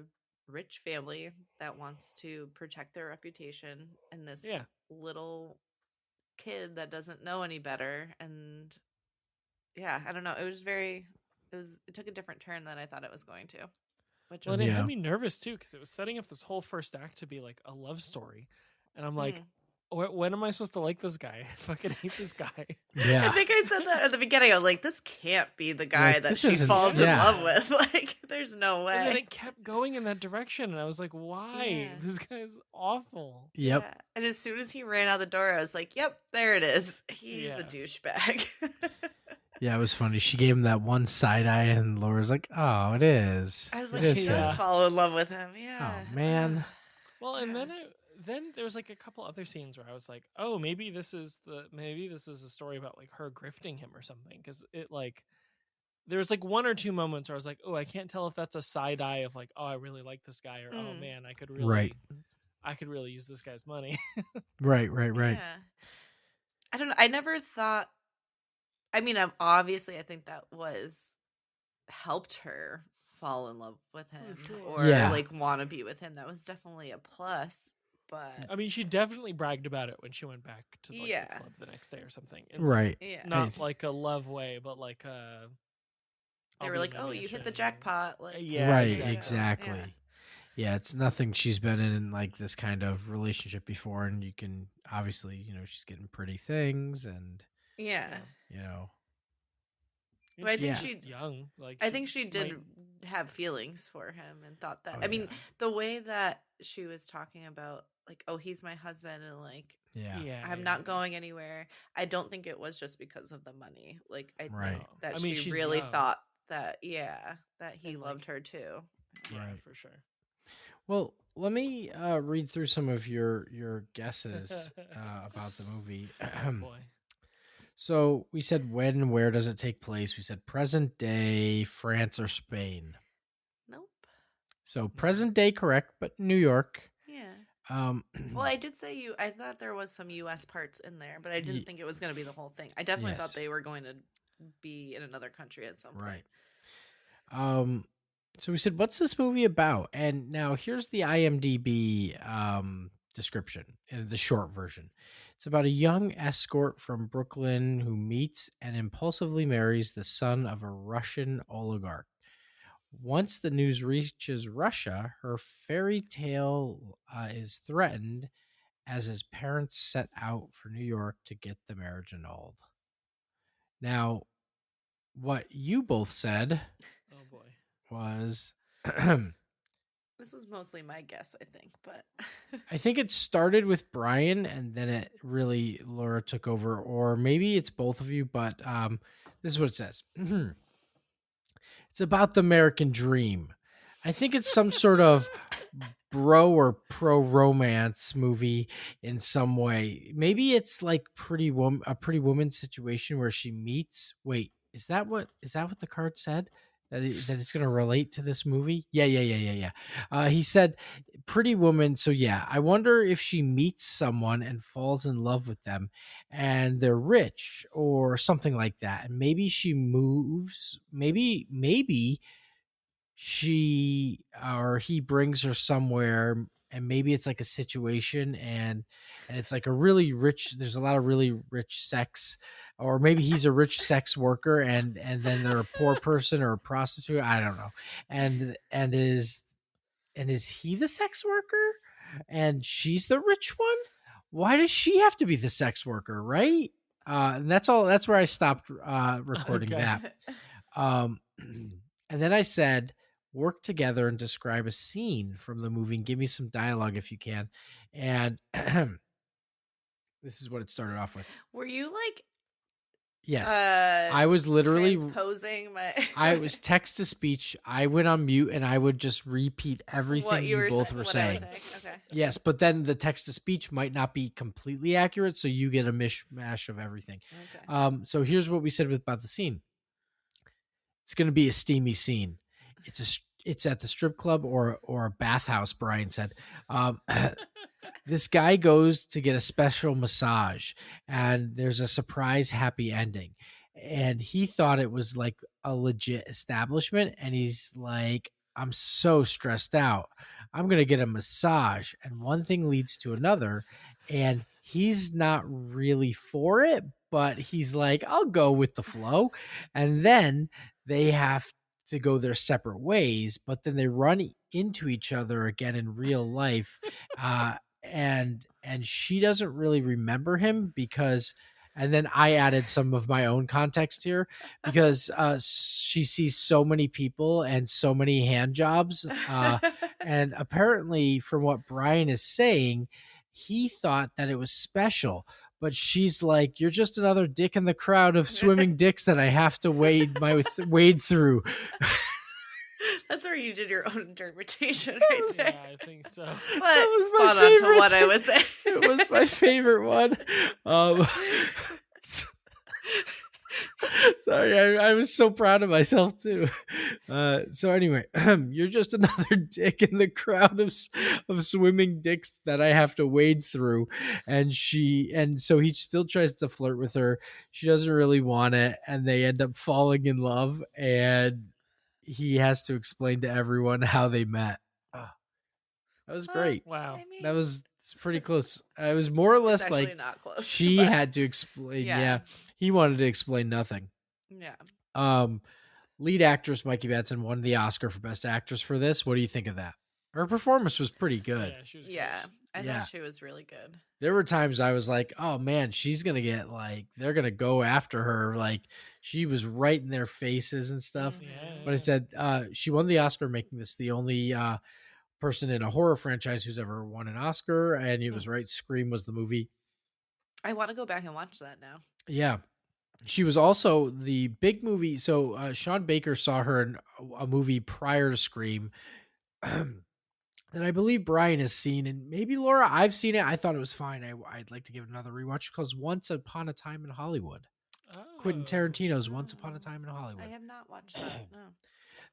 C: rich family that wants to protect their reputation, and this little kid that doesn't know any better. And I don't know, it took a different turn than I thought it was going to, which
B: it had me nervous too, because it was setting up this whole first act to be like a love story, and I'm like, when am I supposed to like this guy? I fucking hate this guy.
A: Yeah.
C: I think I said that at the beginning. I was like, this can't be the guy that she falls in love with. Like, there's no way.
B: And then it kept going in that direction, and I was like, why?
C: Yeah.
B: This guy's awful.
A: Yep.
C: Yeah. And as soon as he ran out the door, I was like, yep, there it is. He's a douchebag.
A: Yeah, it was funny. She gave him that one side eye, and Laura's like, oh, it is.
C: I was like, she does fall in love with him. Yeah.
A: Oh, man.
B: Well, and then there was like a couple other scenes where I was like, oh, maybe this is a story about like her grifting him or something, because it like there was like one or two moments where I was like, oh, I can't tell if that's a side eye of like, oh, I really like this guy, or oh man, I could really use this guy's money.
A: Right.
C: Yeah. I don't know. I never thought. I mean, obviously, I think that helped her fall in love with him, or like want to be with him. That was definitely a plus. But
B: I mean, she definitely bragged about it when she went back to like, the club the next day or something. And
A: right.
C: Yeah.
B: Not like a love way, but like
C: they were like, "Oh, you hit the jackpot!" Like,
A: right, exactly. Yeah, it's nothing. She's been in like this kind of relationship before, and you can obviously, she's getting pretty things, and
C: But I think
B: she's young. Like,
C: I think she did have feelings for him, and thought that. I mean, the way that she was talking about like, oh, he's my husband, and like,
A: Yeah.
C: I'm not going anywhere. I don't think it was just because of the money. Like, I
A: Right.
C: think that
B: I mean,
C: she
B: she's
C: really
B: young.
C: thought that, that he
B: And,
C: loved
B: like,
C: her too.
B: Yeah,
A: Right.
B: for sure.
A: Well, let me read through some of your guesses about the movie.
B: Oh boy.
A: So we said when and where does it take place? We said present day, France or Spain.
C: Nope.
A: So present day, correct, but New York.
C: Yeah.
A: Well,
C: I did say I thought there was some U.S. parts in there, but I didn't think it was going to be the whole thing. I definitely thought they were going to be in another country at some point.
A: Right. So we said, what's this movie about? And now here's the IMDb description, the short version. It's about a young escort from Brooklyn who meets and impulsively marries the son of a Russian oligarch. Once the news reaches Russia, her fairy tale is threatened as his parents set out for New York to get the marriage annulled. Now, what you both said was
C: this was mostly my guess, I think, but
A: I think it started with Brian and then it really Laura took over, or maybe it's both of you, but this is what it says. It's about the American dream. I think it's some sort of bro or pro romance movie in some way. Maybe it's like a Pretty Woman situation where she meets. Wait, is that what the card said? That it's going to relate to this movie? Yeah. He said Pretty Woman. So yeah, I wonder if she meets someone and falls in love with them, and they're rich or something like that, and maybe she moves. Maybe she or he brings her somewhere, and maybe it's like a situation, and it's like a really rich, there's a lot of really rich sex, or maybe he's a rich sex worker, and then they're a poor person or a prostitute, I don't know, and is he the sex worker and she's the rich one? Why does she have to be the sex worker, right? And that's where I stopped recording that. And then I said, work together and describe a scene from the movie and give me some dialogue if you can. And this is what it started off with.
C: Were you like,
A: yes, I was literally
C: transposing
A: I was text to speech. I went on mute and I would just repeat everything you both were saying.
C: Okay.
A: Yes, but then the text to speech might not be completely accurate, so you get a mishmash of everything.
C: Okay.
A: So here's what we said about the scene. It's going to be a steamy scene. It's at the strip club or a bathhouse, Brian said. This guy goes to get a special massage, and there's a surprise happy ending. And he thought it was like a legit establishment, and he's like, I'm so stressed out. I'm going to get a massage. And one thing leads to another, and he's not really for it, but he's like, I'll go with the flow. And then they have to go their separate ways, but then they run into each other again in real life. And she doesn't really remember him because, and then I added some of my own context here because she sees so many people and so many hand jobs. And apparently from what Brian is saying, he thought that it was special, but she's like, you're just another dick in the crowd of swimming dicks that I have to wade through.
C: That's where you did your own interpretation right there.
B: Yeah, I think so.
C: But spot on to what I was saying.
A: It was my favorite one. Sorry, I was so proud of myself too. So anyway, you're just another dick in the crowd of swimming dicks that I have to wade through. And so he still tries to flirt with her. She doesn't really want it, and they end up falling in love, and he has to explain to everyone how they met. Oh, that was great.
B: Wow.
C: I mean,
A: That was pretty close. It was more or less like
C: not close,
A: she had to explain. Yeah. He wanted to explain nothing.
C: Yeah.
A: Lead actress Mikey Madsen won the Oscar for Best Actress for this. What do you think of that? Her performance was pretty good.
B: Yeah, she was
C: I thought she was really good.
A: There were times I was like, oh man, she's going to get they're going to go after her. Like she was right in their faces and stuff.
B: Yeah.
A: But I said, she won the Oscar, making this the only person in a horror franchise who's ever won an Oscar, and it was right. Scream was the movie.
C: I want to go back and watch that now.
A: Yeah. She was also the big movie. So Sean Baker saw her in a movie prior to Scream that I believe Brian has seen, and maybe Laura, I've seen it. I thought it was fine. I'd like to give it another rewatch because Once Upon a Time in Hollywood. Quentin Tarantino's Once Upon a Time in Hollywood.
C: I have not watched that. No.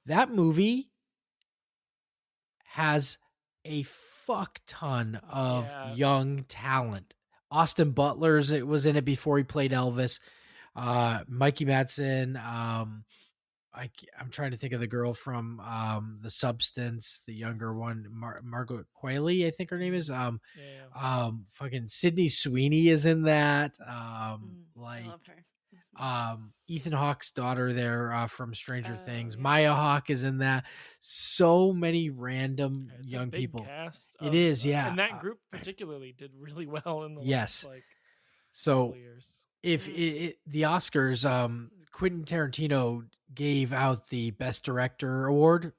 A: That movie has a fuck ton of young talent. Austin Butler's it was in it before he played Elvis. Mikey Madsen. I'm trying to think of the girl from The Substance, the younger one, Margaret Qualley, I think her name is. Fucking Sydney Sweeney is in that. I love her. Ethan Hawke's daughter there from Stranger Things. Yeah. Maya Hawke is in that. So many random young people.
B: Cast
A: it is, yeah.
B: And that group particularly did really well in the
A: last couple years. If the Oscars, Quentin Tarantino gave out the Best Director award,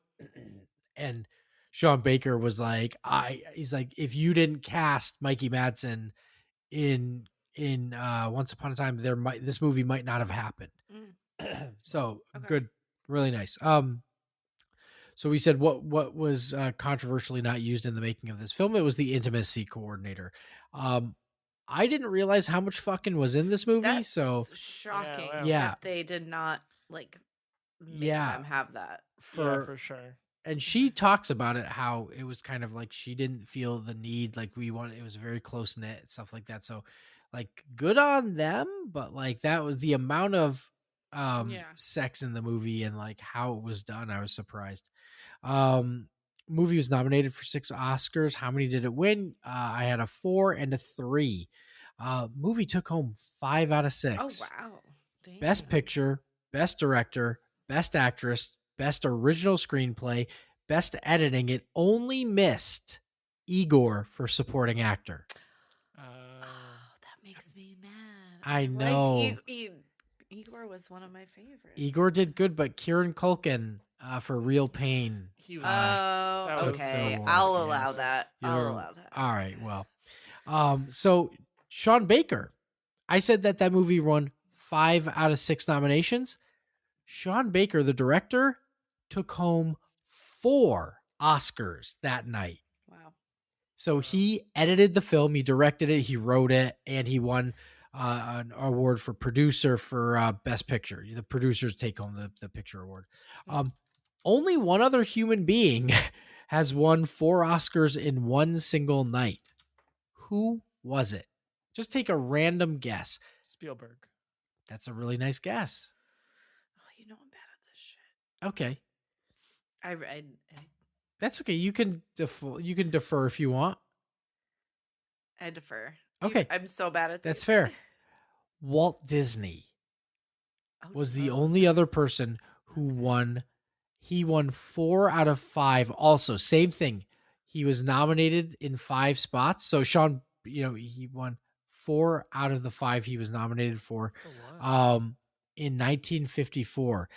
A: and Sean Baker was like, he's like, if you didn't cast Mikey Madsen in Once Upon a Time, this movie might not have happened. So good, really nice. So we said what was controversially not used in the making of this film. It was the intimacy coordinator. I didn't realize how much fucking was in this movie.
C: That's
A: so
C: shocking. That they did not make them have that.
B: For sure.
A: And she talks about it, how it was kind of like she didn't feel the need, like it was very close knit, stuff like that. So like good on them, but like that was the amount of sex in the movie and like how it was done. I was surprised. Movie was nominated for 6 Oscars. How many did it win? I had a 4 and a 3. Movie took home 5 out of 6.
C: Oh wow! Damn.
A: Best Picture, Best Director, Best Actress, Best Original Screenplay, Best Editing. It only missed Igor for Supporting Actor.
C: That makes me mad.
A: I know.
C: Igor was one of my favorites.
A: Igor did good, but Kieran Culkin for Real Pain.
C: Okay. I'll allow that. I'll allow that.
A: All right. Well, so Sean Baker, I said that movie won 5 out of 6 nominations. Sean Baker, the director, took home 4 Oscars that night.
C: Wow.
A: So he edited the film, he directed it, he wrote it, and he won an award for producer for Best Picture. The producers take home the picture award. Only one other human being has won 4 Oscars in one single night. Who was it? Just take a random guess.
B: Spielberg.
A: That's a really nice guess.
C: Oh, you know I'm bad at this shit.
A: Okay.
C: I
A: That's okay. You can defer if you want.
C: I defer.
A: Okay.
C: I'm so bad at this.
A: That's fair. Walt Disney was the only other person who won. He won 4 out of 5. Also, same thing. He was nominated in 5 spots. So Sean, he won 4 out of the 5 he was nominated for. Oh, wow. In 1954.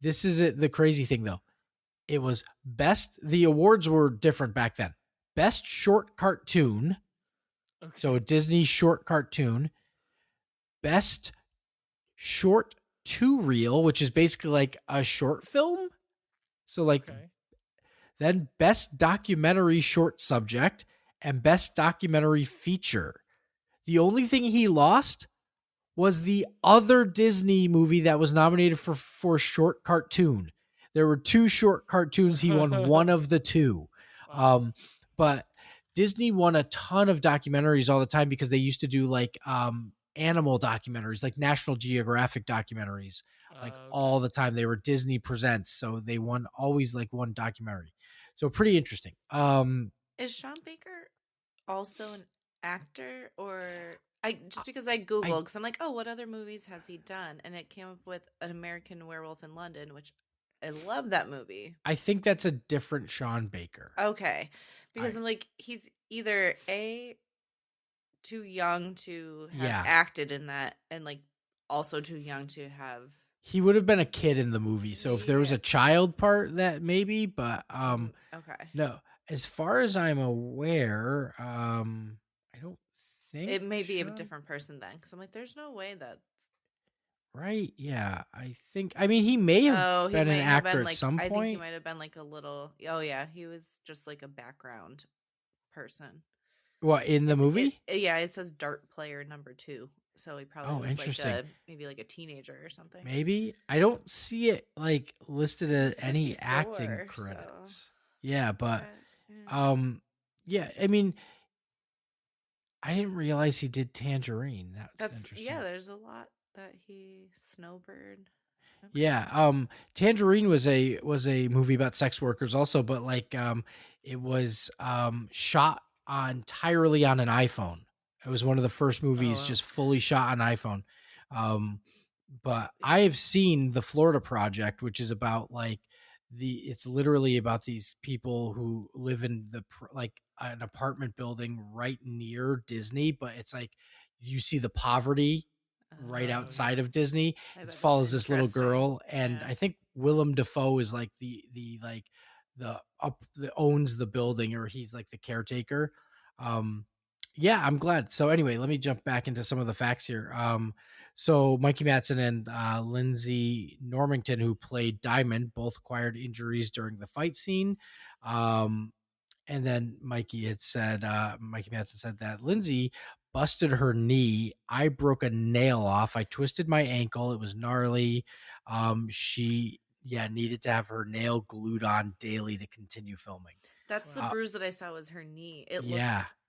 A: This is it. The crazy thing though. It was the awards were different back then. Best short cartoon. Okay. So a Disney short cartoon. Best short 2-reel, which is basically like a short film. So then best documentary short subject and best documentary feature. The only thing he lost was the other Disney movie that was nominated for short cartoon. There were 2 short cartoons. He won one of the 2. Wow. But Disney won a ton of documentaries all the time because they used to do like animal documentaries, like National Geographic documentaries, all the time. They were Disney Presents. So they always one documentary. So pretty interesting.
C: Is Sean Baker also an actor, or because I Googled, because I'm like, oh, what other movies has he done? And it came up with An American Werewolf in London, which I love that movie.
A: I think that's a different Sean Baker.
C: Okay. Because I'm like, he's either too young to have acted in that, and also too young to have.
A: He would have been a kid in the movie, so if there was a child part, that maybe, but
C: okay.
A: No. As far as I'm aware, I don't think
C: It may be a
A: Sean.
C: different person then, because I'm like, there's no way that.
A: Right? Yeah, I think. I mean, he may have
C: Oh, he
A: been an
C: might have
A: actor
C: been
A: at
C: like.
A: some
C: I think he
A: point.
C: might have been like a little. Oh yeah, he was just like a background person.
A: What, in the movie?
C: Yeah, it says dart player number 2, so he probably
A: Oh,
C: was like
A: interesting.
C: maybe like a teenager or something.
A: Maybe I don't see it like listed as any
C: 54,
A: acting
C: so
A: credits. Yeah, but
C: yeah.
A: yeah. I mean, I didn't realize he did Tangerine. That's interesting.
C: There's a lot that he Snowbird. Okay.
A: Yeah, Tangerine was a movie about sex workers also, but like it was shot entirely on an iPhone. It was one of the first movies
B: wow.
A: just fully shot on iPhone. But
C: Yeah.
A: I have seen The Florida Project, which is about like it's literally about these people who live in like an apartment building right near Disney, but it's like you see the poverty right
B: Oh,
A: outside
B: yeah.
A: of Disney.
C: I
A: It
C: bet
A: follows
C: it's
A: this little
C: interesting.
A: girl, and
C: Yeah.
A: I think Willem Dafoe is like the like the up that owns the building, or he's like the caretaker. Yeah, I'm glad. So anyway, let me jump back into some of the facts here. So Mikey Madsen and Lindsay Normington, who played Diamond, both acquired injuries during the fight scene. And then Mikey Madsen said that Lindsay busted her knee. I broke a nail off. I twisted my ankle. It was gnarly. She needed to have her nail glued on daily to continue filming.
C: That's the bruise that I saw was her knee. It looked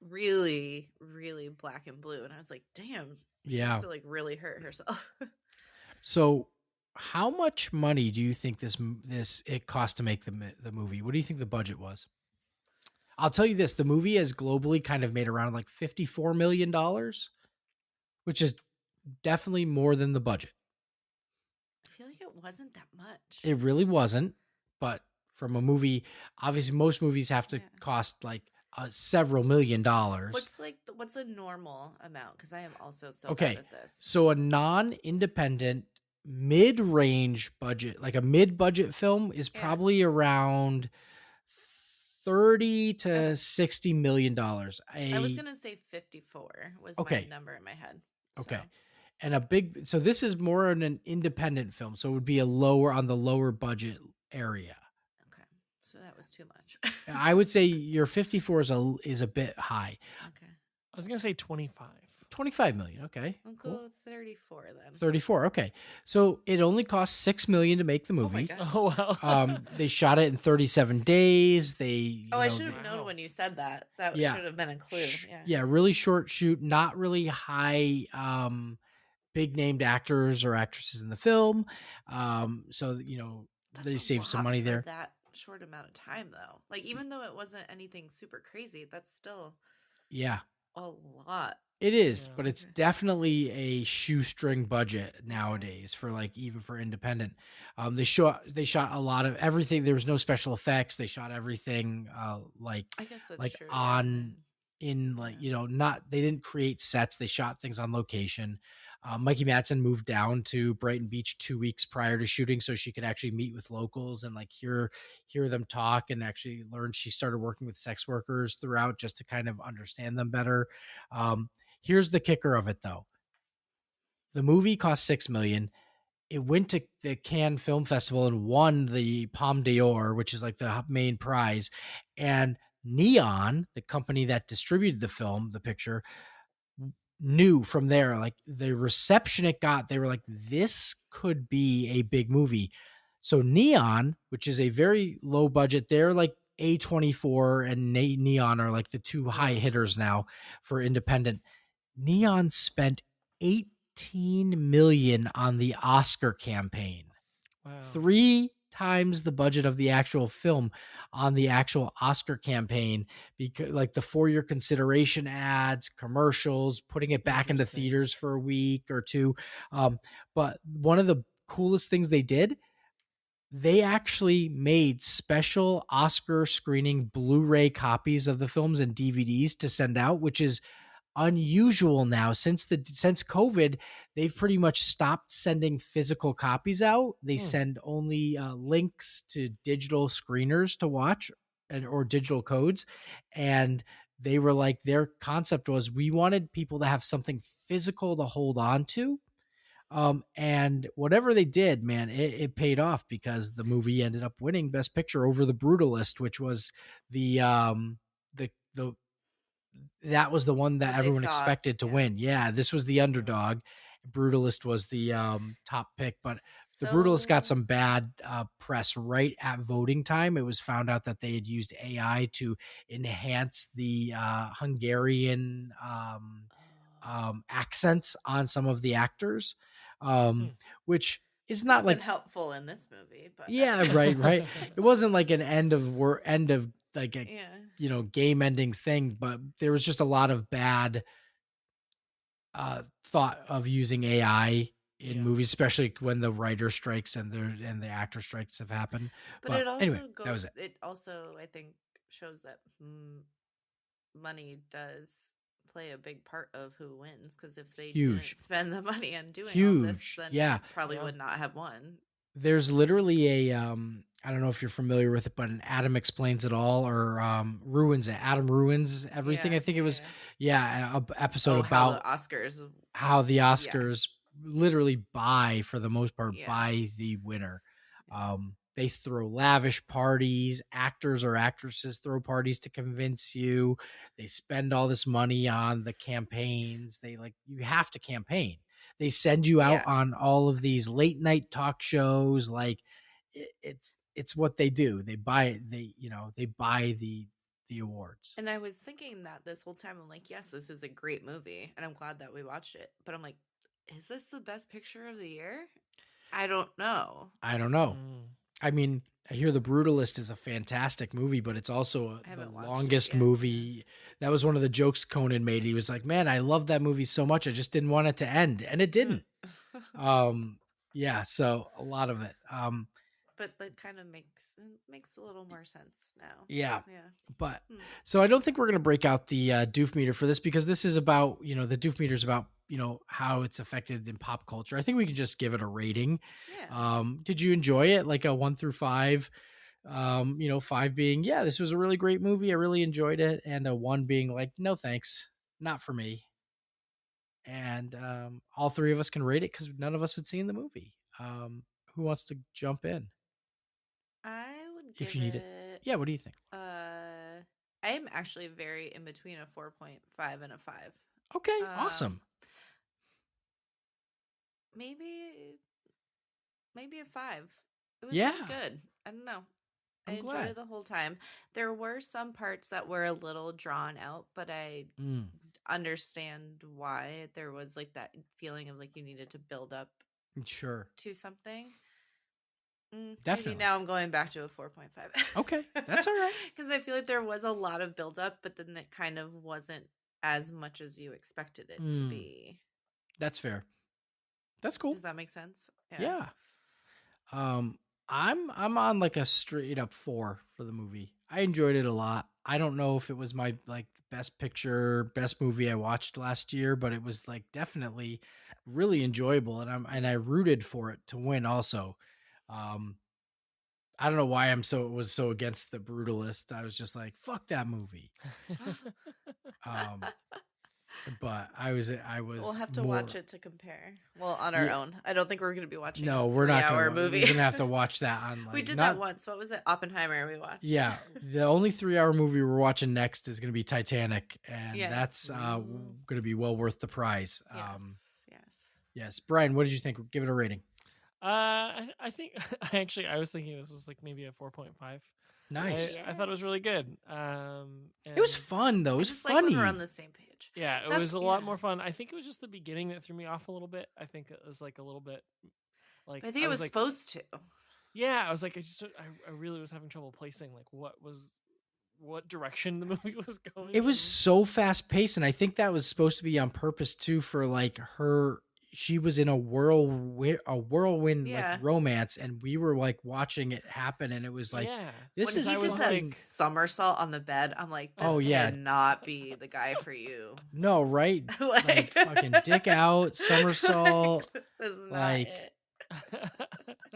C: really, really black and blue, and I was like, "Damn, she must have like really hurt herself."
A: So, how much money do you think it cost to make the movie? What do you think the budget was? I'll tell you this: the movie has globally kind of made around like $54 million, which is definitely more than the budget.
C: I feel like it wasn't that much.
A: It really wasn't, but from a movie, obviously most movies have to cost like several $1 million.
C: What's a normal amount? Because I am also so bad at this.
A: So a non-independent mid-range budget, like a mid-budget film, is probably around $30 to $60 million.
C: I was gonna say 54 was my number in my head.
A: Okay. And so this is more an independent film, so it would be on the lower budget area.
C: Okay, so that was too much.
A: I would say your 54 is a bit high.
C: Okay,
B: I was gonna say 25.
A: 25 million. Okay,
C: I'll go 34 then.
A: 34. Okay, so it only cost $6 million to make the movie.
B: Oh wow.
A: They shot it in 37 days.
C: I should have known when you said that. That should have been included.
A: Yeah, really short shoot, not really high big named actors or actresses in the film. So they saved some money there.
C: That short amount of time though. Like even though it wasn't anything super crazy, that's still a lot.
A: It is, but it's definitely a shoestring budget nowadays for like even for independent. They shot a lot of everything. There was no special effects. They shot everything like
C: I guess that's
A: like
C: true,
A: they didn't create sets. They shot things on location. Mikey Madsen moved down to Brighton Beach 2 weeks prior to shooting so she could actually meet with locals and like hear them talk and actually learn. She started working with sex workers throughout just to kind of understand them better. Here's the kicker of it though. The movie cost $6 million. It went to the Cannes Film Festival and won the Palme d'Or, which is like the main prize. And Neon, the company that distributed the picture, knew from there, like the reception it got, they were like, this could be a big movie. So Neon, which is a very low budget, they're like A24 and Neon are like the two high hitters now for independent. Neon spent $18 million on the Oscar campaign. Wow. 3 times the budget of the actual film on the actual Oscar campaign, because like the for your consideration ads, commercials, putting it back into theaters for a week or two. But one of the coolest things they did, they actually made special Oscar screening Blu-ray copies of the films and DVDs to send out, which is unusual now. Since COVID, they've pretty much stopped sending physical copies out. They send only links to digital screeners to watch or digital codes. And they were like, their concept was, we wanted people to have something physical to hold on to. And whatever they did, man, it paid off, because the movie ended up winning Best Picture over The Brutalist, which was the that was the one that everyone expected to win. Yeah, this was the underdog. Brutalist was the top pick, but the Brutalist got some bad press right at voting time. It was found out that they had used AI to enhance the Hungarian accents on some of the actors, which is not like
C: helpful in this movie. But
A: yeah, right. It wasn't like an end of like a game ending thing, but there was just a lot of bad thought of using AI in movies, especially when the writer strikes and the actor strikes have happened.
C: But it also anyway, that was it. It also, I think, shows that money does play a big part of who wins, because if they didn't spend the money on doing all this, then they probably would not have won.
A: There's literally a I don't know if you're familiar with it, but an Adam Explains It All, or Ruins It. Adam Ruins Everything. I think it was an episode about how the Oscars literally buy, for the most part, buy the winner. They throw lavish parties. Actors or actresses throw parties to convince you. They spend all this money on the campaigns. You have to campaign. They send you out on all of these late night talk shows. Like it's what they do. They buy the awards.
C: And I was thinking that this whole time, I'm like, yes, this is a great movie, and I'm glad that we watched it. But I'm like, is this the best picture of the year? I don't know.
A: I mean, I hear The Brutalist is a fantastic movie, but it's also the longest movie. That was one of the jokes Conan made. He was like, man, I love that movie so much, I just didn't want it to end. And it didn't. So a lot of it.
C: But that kind of makes a little more sense now.
A: Yeah. But so I don't think we're going to break out the Doof meter for this, because this is about, the Doof meter is about, how it's affected in pop culture. I think we can just give it a rating. Yeah. Did you enjoy it? Like a 1 through 5, 5 being, this was a really great movie, I really enjoyed it. And a 1 being like, no, thanks, not for me. And all three of us can rate it, because none of us had seen the movie. Who wants to jump in?
C: I would give
A: if you need it. Yeah, what do you think?
C: I am actually very in between a 4.5 and a 5.
A: Okay, awesome.
C: Maybe a 5. It was really good. I don't know. I enjoyed it the whole time. There were some parts that were a little drawn out, but I understand why. There was like that feeling of like you needed to build up to something.
A: Definitely.
C: Maybe now I'm going back to a 4.5.
A: Okay, that's all right.
C: Because I feel like there was a lot of build up, but then it kind of wasn't as much as you expected it to be.
A: That's fair. That's cool.
C: Does that make sense?
A: Yeah. I'm on like a straight up 4 for the movie. I enjoyed it a lot. I don't know if it was my like best movie I watched last year, but it was like definitely really enjoyable, and I rooted for it to win also. I don't know why was so against The Brutalist. I was just like, fuck that movie. But I was.
C: We'll have to watch it to compare. Well, on our own. I don't think we're going to be watching.
A: No, we're not.
C: Our movie.
A: We're gonna have to watch that on.
C: We did that once. What was it? Oppenheimer. We watched.
A: Yeah, the only 3-hour movie we're watching next is going to be Titanic, and that's going to be well worth the price. Yes. Brian, what did you think? Give it a rating.
B: I think I was thinking this was like maybe a 4.5.
A: Nice.
B: I thought it was really good.
A: It was fun though. It was funny.
C: Like when we're on the same page.
B: Yeah, it was a lot more fun. I think it was just the beginning that threw me off a little bit. I think it was like a little bit like.
C: I think it was like, supposed to.
B: Yeah, I was like, I really was having trouble placing like what direction the movie was going.
A: It was so fast paced, and I think that was supposed to be on purpose too, for like her. She was in a whirlwind like romance, and we were like watching it happen, and it was like, this
C: when
A: is
C: he just
A: like
C: somersault on the bed. I'm like, this cannot be the guy for you.
A: No, right? like fucking dick out, somersault.
C: This is not it.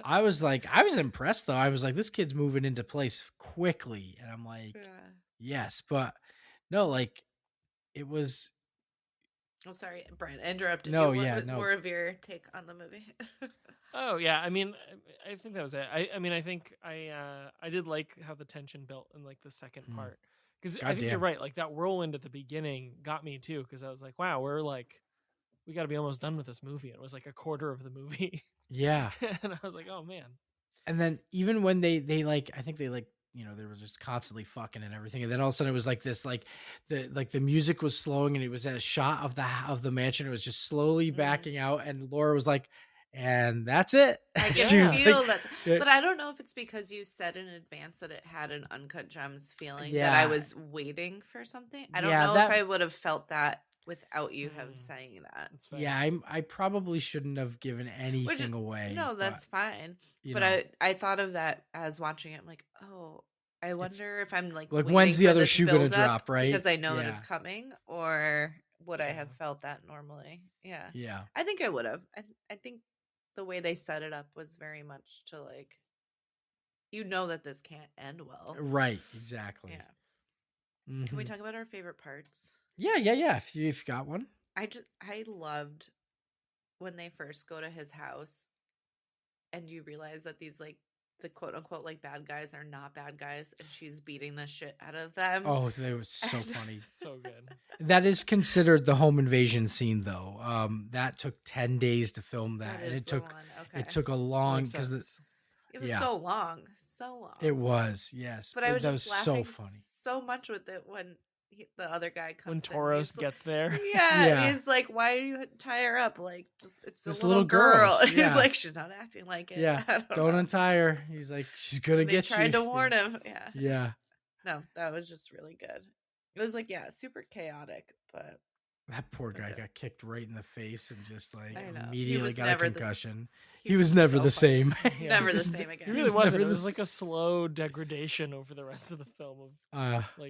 A: I was impressed though. I was like, this kid's moving into place quickly, and I'm like, yes, but no, like it was.
C: Oh, sorry, Brian, I interrupted
A: No,
C: you.
A: yeah,
C: What,
A: no.
C: more of your take on the movie?
B: Oh yeah, I mean, I think that was it. I mean, I think I did like how the tension built in like the second part, because I think you're right. Like that whirlwind at the beginning got me too, because I was like, wow, we got to be almost done with this movie. It was like a quarter of the movie.
A: Yeah,
B: and I was like, oh man.
A: and then even when they like, I think they like, they were just constantly fucking and everything, and then all of a sudden it was like this, like the music was slowing, and it was a shot of the mansion. It was just slowly backing out, and Laura was like, and that's it.
C: I
A: She
C: can
A: was
C: feel
A: like,
C: that, but I don't know if it's because you said in advance that it had an Uncut Gems feeling that I was waiting for something. I don't know if I would have felt that without you saying that.
A: Yeah, I probably shouldn't have given anything away.
C: No, that's fine. But I thought of that as watching it. I'm like, oh, I wonder if I'm like
A: when's the other shoe gonna drop, right?
C: Because I know that it's coming, or would I have felt that normally? Yeah.
A: Yeah.
C: I think I would have. I think the way they set it up was very much to like, that this can't end well.
A: Right, exactly.
C: Yeah. Can we talk about our favorite parts?
A: Yeah. If you got one.
C: I loved when they first go to his house and you realize that these like the quote unquote like bad guys are not bad guys, and she's beating the shit out of them.
A: Oh, they were so funny.
B: So good.
A: That is considered the home invasion scene though. That took 10 days to film that, and it took a long, because
C: it was so long.
A: It was, yes.
C: But I was just laughing
A: so funny,
C: so much with it when the other guy comes
B: when Toros gets there.
C: Yeah, he's like, why do you tie her up? Like, just it's this a little girl. He's like, she's not acting like it.
A: Yeah, don't untie her. He's like, she's gonna get you.
C: Tried to warn him.
A: Yeah.
C: No, that was just really good. It was like, super chaotic, but
A: that poor guy got kicked right in the face and just like
C: immediately
A: got a concussion. He was never the same.
C: Never the same again.
B: He really wasn't. It was like a slow degradation over the rest of the film.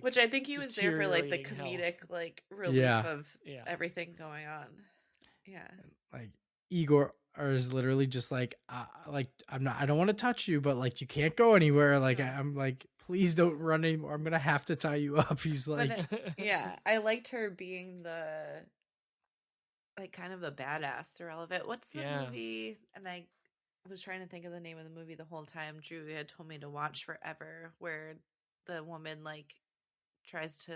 C: Which I think he was there for like the comedic like relief of everything going on. Yeah.
A: Like Igor is literally just like I don't want to touch you, but like you can't go anywhere. Like I'm like, please don't run anymore. I'm gonna have to tie you up. He's like,
C: I liked her being the like kind of the badass through all of it. What's the movie? And I was trying to think of the name of the movie the whole time. Drew had told me to watch forever, where the woman like tries to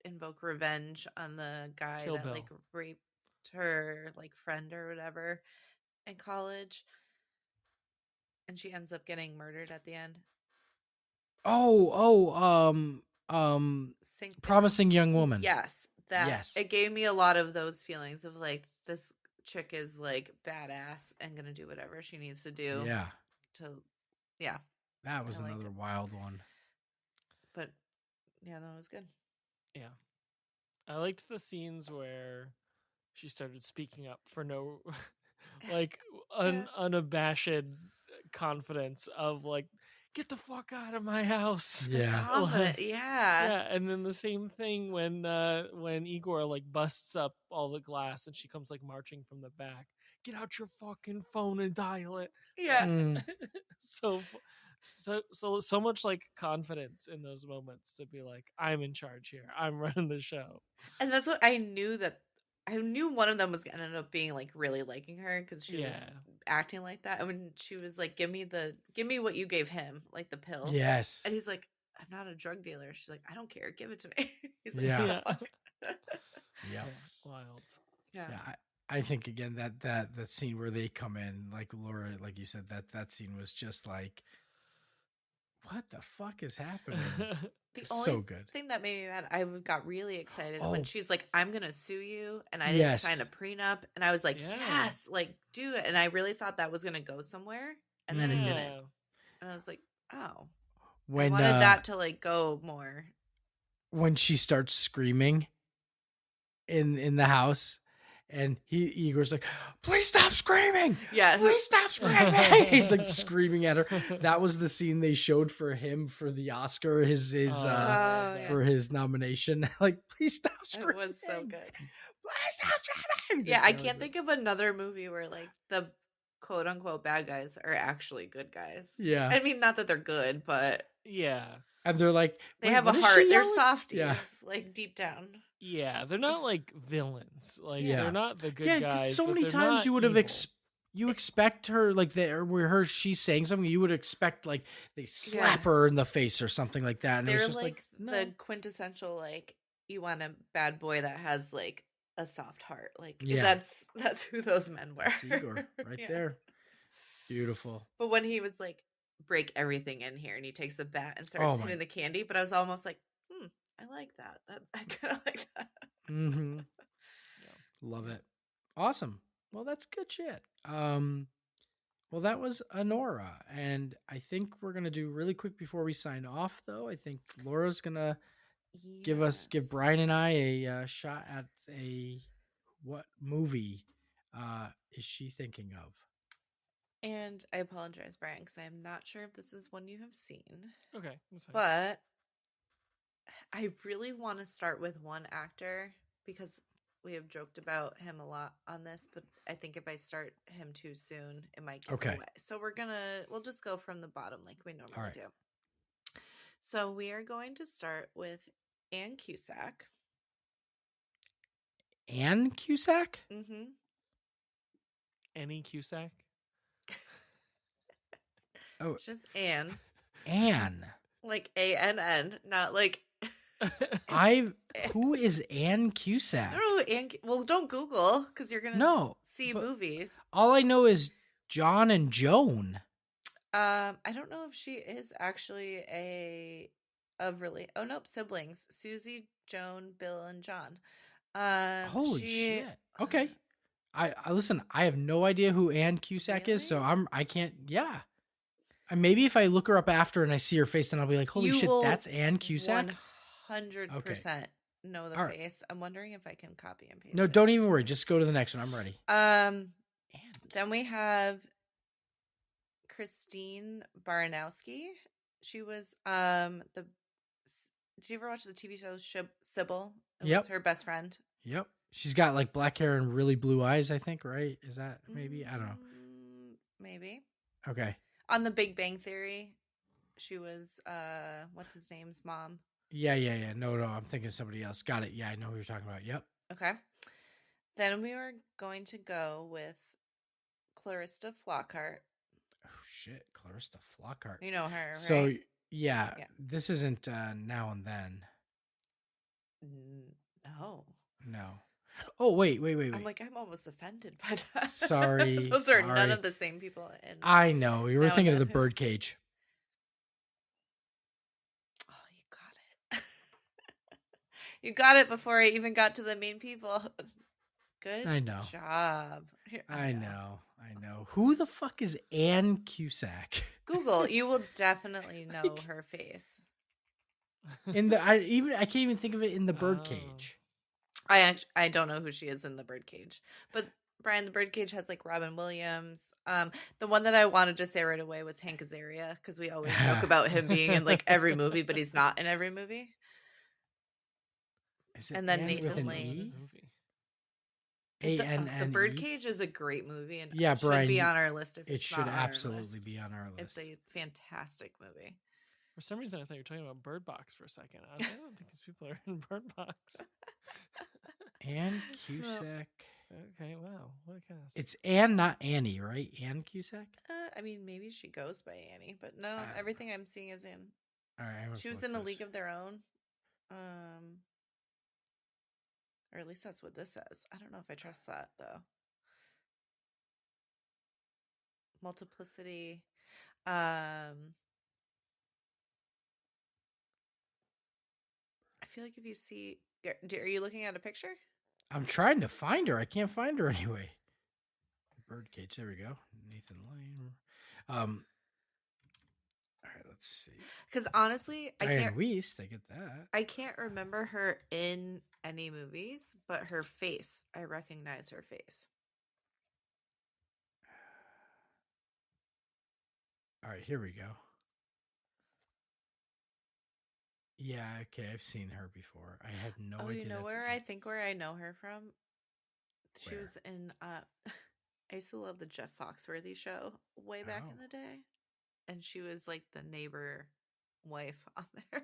C: invoke revenge on the guy that like raped her like friend or whatever in college, and she ends up getting murdered at the end.
A: Promising Young Woman.
C: Yes. It gave me a lot of those feelings of like, this chick is like badass and gonna do whatever she needs to do.
A: That was another wild one.
C: But no, it was good.
B: Yeah, I liked the scenes where she started speaking up for no like unabashed confidence of like, get the fuck out of my house.
C: Confident.
B: And then the same thing when Igor like busts up all the glass and she comes like marching from the back. Get out your fucking phone and dial it. So much like confidence in those moments to be like, I'm in charge here. I'm running the show.
C: And that's what I knew one of them was gonna end up being like really liking her, because she was acting like that. And when she was like, give me what you gave him, like the pill.
A: Yes.
C: And he's like, I'm not a drug dealer. She's like, I don't care, give it to me. He's like, what the fuck?
B: Wild.
A: I think again that scene where they come in, like Laura, like you said, that scene was just like, what the fuck is happening?
C: The only thing that made me mad, I got really excited when she's like, I'm gonna sue you, and I didn't sign a prenup, and I was like, yes, like do it. And I really thought that was gonna go somewhere, and then it didn't. And I was like, oh, I wanted that to like go more.
A: When she starts screaming in the house, and Igor's like, please stop screaming.
C: Yeah.
A: Please stop screaming. He's like screaming at her. That was the scene they showed for him for the Oscar, for his nomination. Like, please stop screaming.
C: It was so good.
A: Please stop screaming.
C: Yeah, I can't think of another movie where like the quote unquote bad guys are actually good guys.
A: Yeah.
C: I mean, not that they're good, but
B: yeah.
A: And they're like,
C: they have a heart. They're softies, like deep down.
B: Yeah, they're not like villains. Like
A: Yeah.
B: they're not the good
A: Yeah,
B: guys.
A: because so
B: but
A: many
B: they're
A: times
B: not
A: you would have
B: evil.
A: you expect her like where she's saying something, you would expect like they slap her in the face or something like that. And
C: they're
A: it was just
C: like
A: no.
C: the quintessential like you want a bad boy that has like a soft heart. Like that's who those men were.
A: That's Igor right there. Beautiful.
C: But when he was like, break everything in here, and he takes the bat and starts hitting the candy, but I was almost like, I like that. I kind of like that.
A: Mm-hmm. Love it. Awesome. Well, that's good shit. Well, that was Anora, and I think we're gonna do really quick before we sign off. Though I think Laura's gonna give Brian and I a shot at what movie is she thinking of?
C: And I apologize, Brian, because I am not sure if this is one you have seen.
B: Okay, that's fine.
C: But I really want to start with one actor because we have joked about him a lot on this, but I think if I start him too soon, it might give it away. So we'll just go from the bottom like we normally do. So we are going to start with Anne Cusack.
A: Anne Cusack?
C: Mm-hmm.
B: Annie Cusack?
A: Oh,
C: just Anne.
A: Anne.
C: Like ANN, not like
A: Who is Anne Cusack?
C: I don't know who Anne. Well, don't Google because you're gonna see movies.
A: All I know is John and Joan.
C: I don't know if she is actually siblings. Susie, Joan, Bill, and John.
A: Holy shit. Okay. I listen, I have no idea who Anne Cusack is, so I can't and maybe if I look her up after and I see her face, then I'll be like, holy shit, that's Anne Cusack?
C: 100% know the face. I'm wondering if I can copy and paste.
A: No, don't even worry. Just go to the next one. I'm ready.
C: Then we have Christine Baranowski. She was did you ever watch the TV show Sybil? It was her best friend.
A: Yep. She's got like black hair and really blue eyes, I think, right? Is that maybe? I don't know.
C: Maybe.
A: Okay.
C: On The Big Bang Theory, she was what's his name's mom.
A: Yeah. No, I'm thinking of somebody else. Got it. Yeah, I know who you're talking about. Yep.
C: Okay. Then we were going to go with Clarissa Flockhart.
A: Oh shit, Clarissa Flockhart.
C: You know her, right?
A: So yeah. This isn't Now and Then. No. Oh wait.
C: I'm like, I'm almost offended by that.
A: Sorry.
C: Those are none of the same people.
A: I know. You were thinking of The Birdcage.
C: Oh, you got it. You got it before I even got to the main people. Good job.
A: I know. Who the fuck is Anne Cusack?
C: Google. You will definitely know her face.
A: I can't even think of it in The Birdcage.
C: I don't know who she is in The Birdcage, but Brian, The Birdcage has like Robin Williams. The one that I wanted to say right away was Hank Azaria because we always joke about him being in like every movie, but he's not in every movie. And then Nathan Lane.
A: A-N-N-E.
C: The Birdcage is a great movie, and
A: Brian,
C: should be on our list. If
A: it should absolutely be on our list.
C: It's a fantastic movie.
B: For some reason, I thought you were talking about Bird Box for a second. I don't think these people are in Bird Box.
A: Anne Cusack.
B: Okay, wow. What a cast.
A: It's Anne, not Annie, right? Anne Cusack?
C: I mean, maybe she goes by Annie, but no, everything I'm seeing is Anne.
A: All right.
C: She was in A League of Their Own. Or at least that's what this says. I don't know if I trust that, though. Multiplicity. I feel like if you see... Are you looking at a picture?
A: I'm trying to find her. I can't find her anyway. Birdcage. There we go. Nathan Lane. All right, let's see.
C: Because honestly,
A: Diane Wiest, I get that.
C: I can't remember her in any movies, but her face, I recognize her face.
A: All right, here we go. Yeah, okay, I've seen her before. I had no idea.
C: You know where I know her from? She was in I used to love the Jeff Foxworthy show way back in the day. And she was like the neighbor wife on there.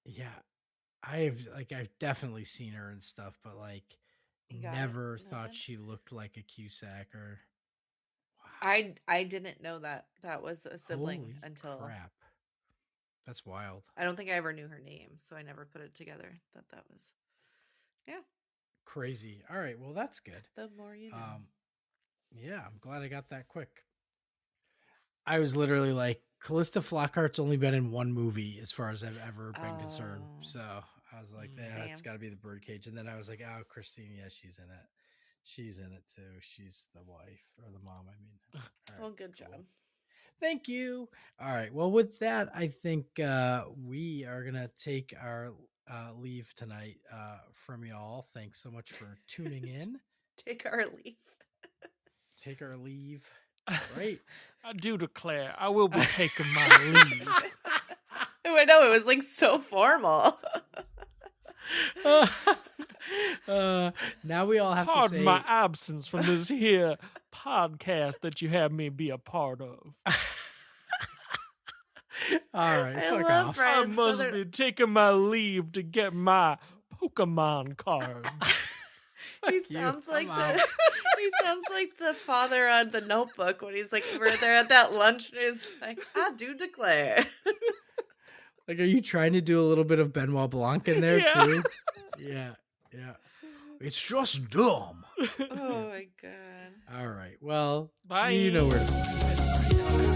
A: Yeah. I've definitely seen her and stuff, but like never thought she looked like a Cusack or
C: wow. I didn't know that was a sibling.
A: Holy
C: until
A: crap. That's wild.
C: I don't think I ever knew her name, so I never put it together that was
A: crazy. All right, well that's good.
C: The more you know.
A: Yeah, I'm glad I got that quick. I was literally like, Callista Flockhart's only been in one movie as far as I've ever been concerned. So I was like, yeah, it's got to be The Birdcage. And then I was like, oh, Christine, yeah, she's in it. She's in it too. She's the wife or the mom, I mean.
C: Right, well, good job.
A: Thank you. All right. Well, with that, I think we are going to take our leave tonight from y'all. Thanks so much for tuning in.
C: Take our leave.
A: Take our leave. Right.
B: I do declare I will be taking my leave.
C: I know, it was like so formal.
A: Now we all have
B: Pardon
A: to say
B: my absence from this here podcast that you have me be a part of.
A: All right, fuck off.
B: I must be taking my leave to get my Pokemon cards.
C: He sounds like the father on The Notebook when he's like, we're there at that lunch and he's like, I do declare.
A: Like, are you trying to do a little bit of Benoit Blanc in there too? Yeah. It's just dumb.
C: Oh my god.
A: All right. Well,
B: bye.
A: You know where to find it.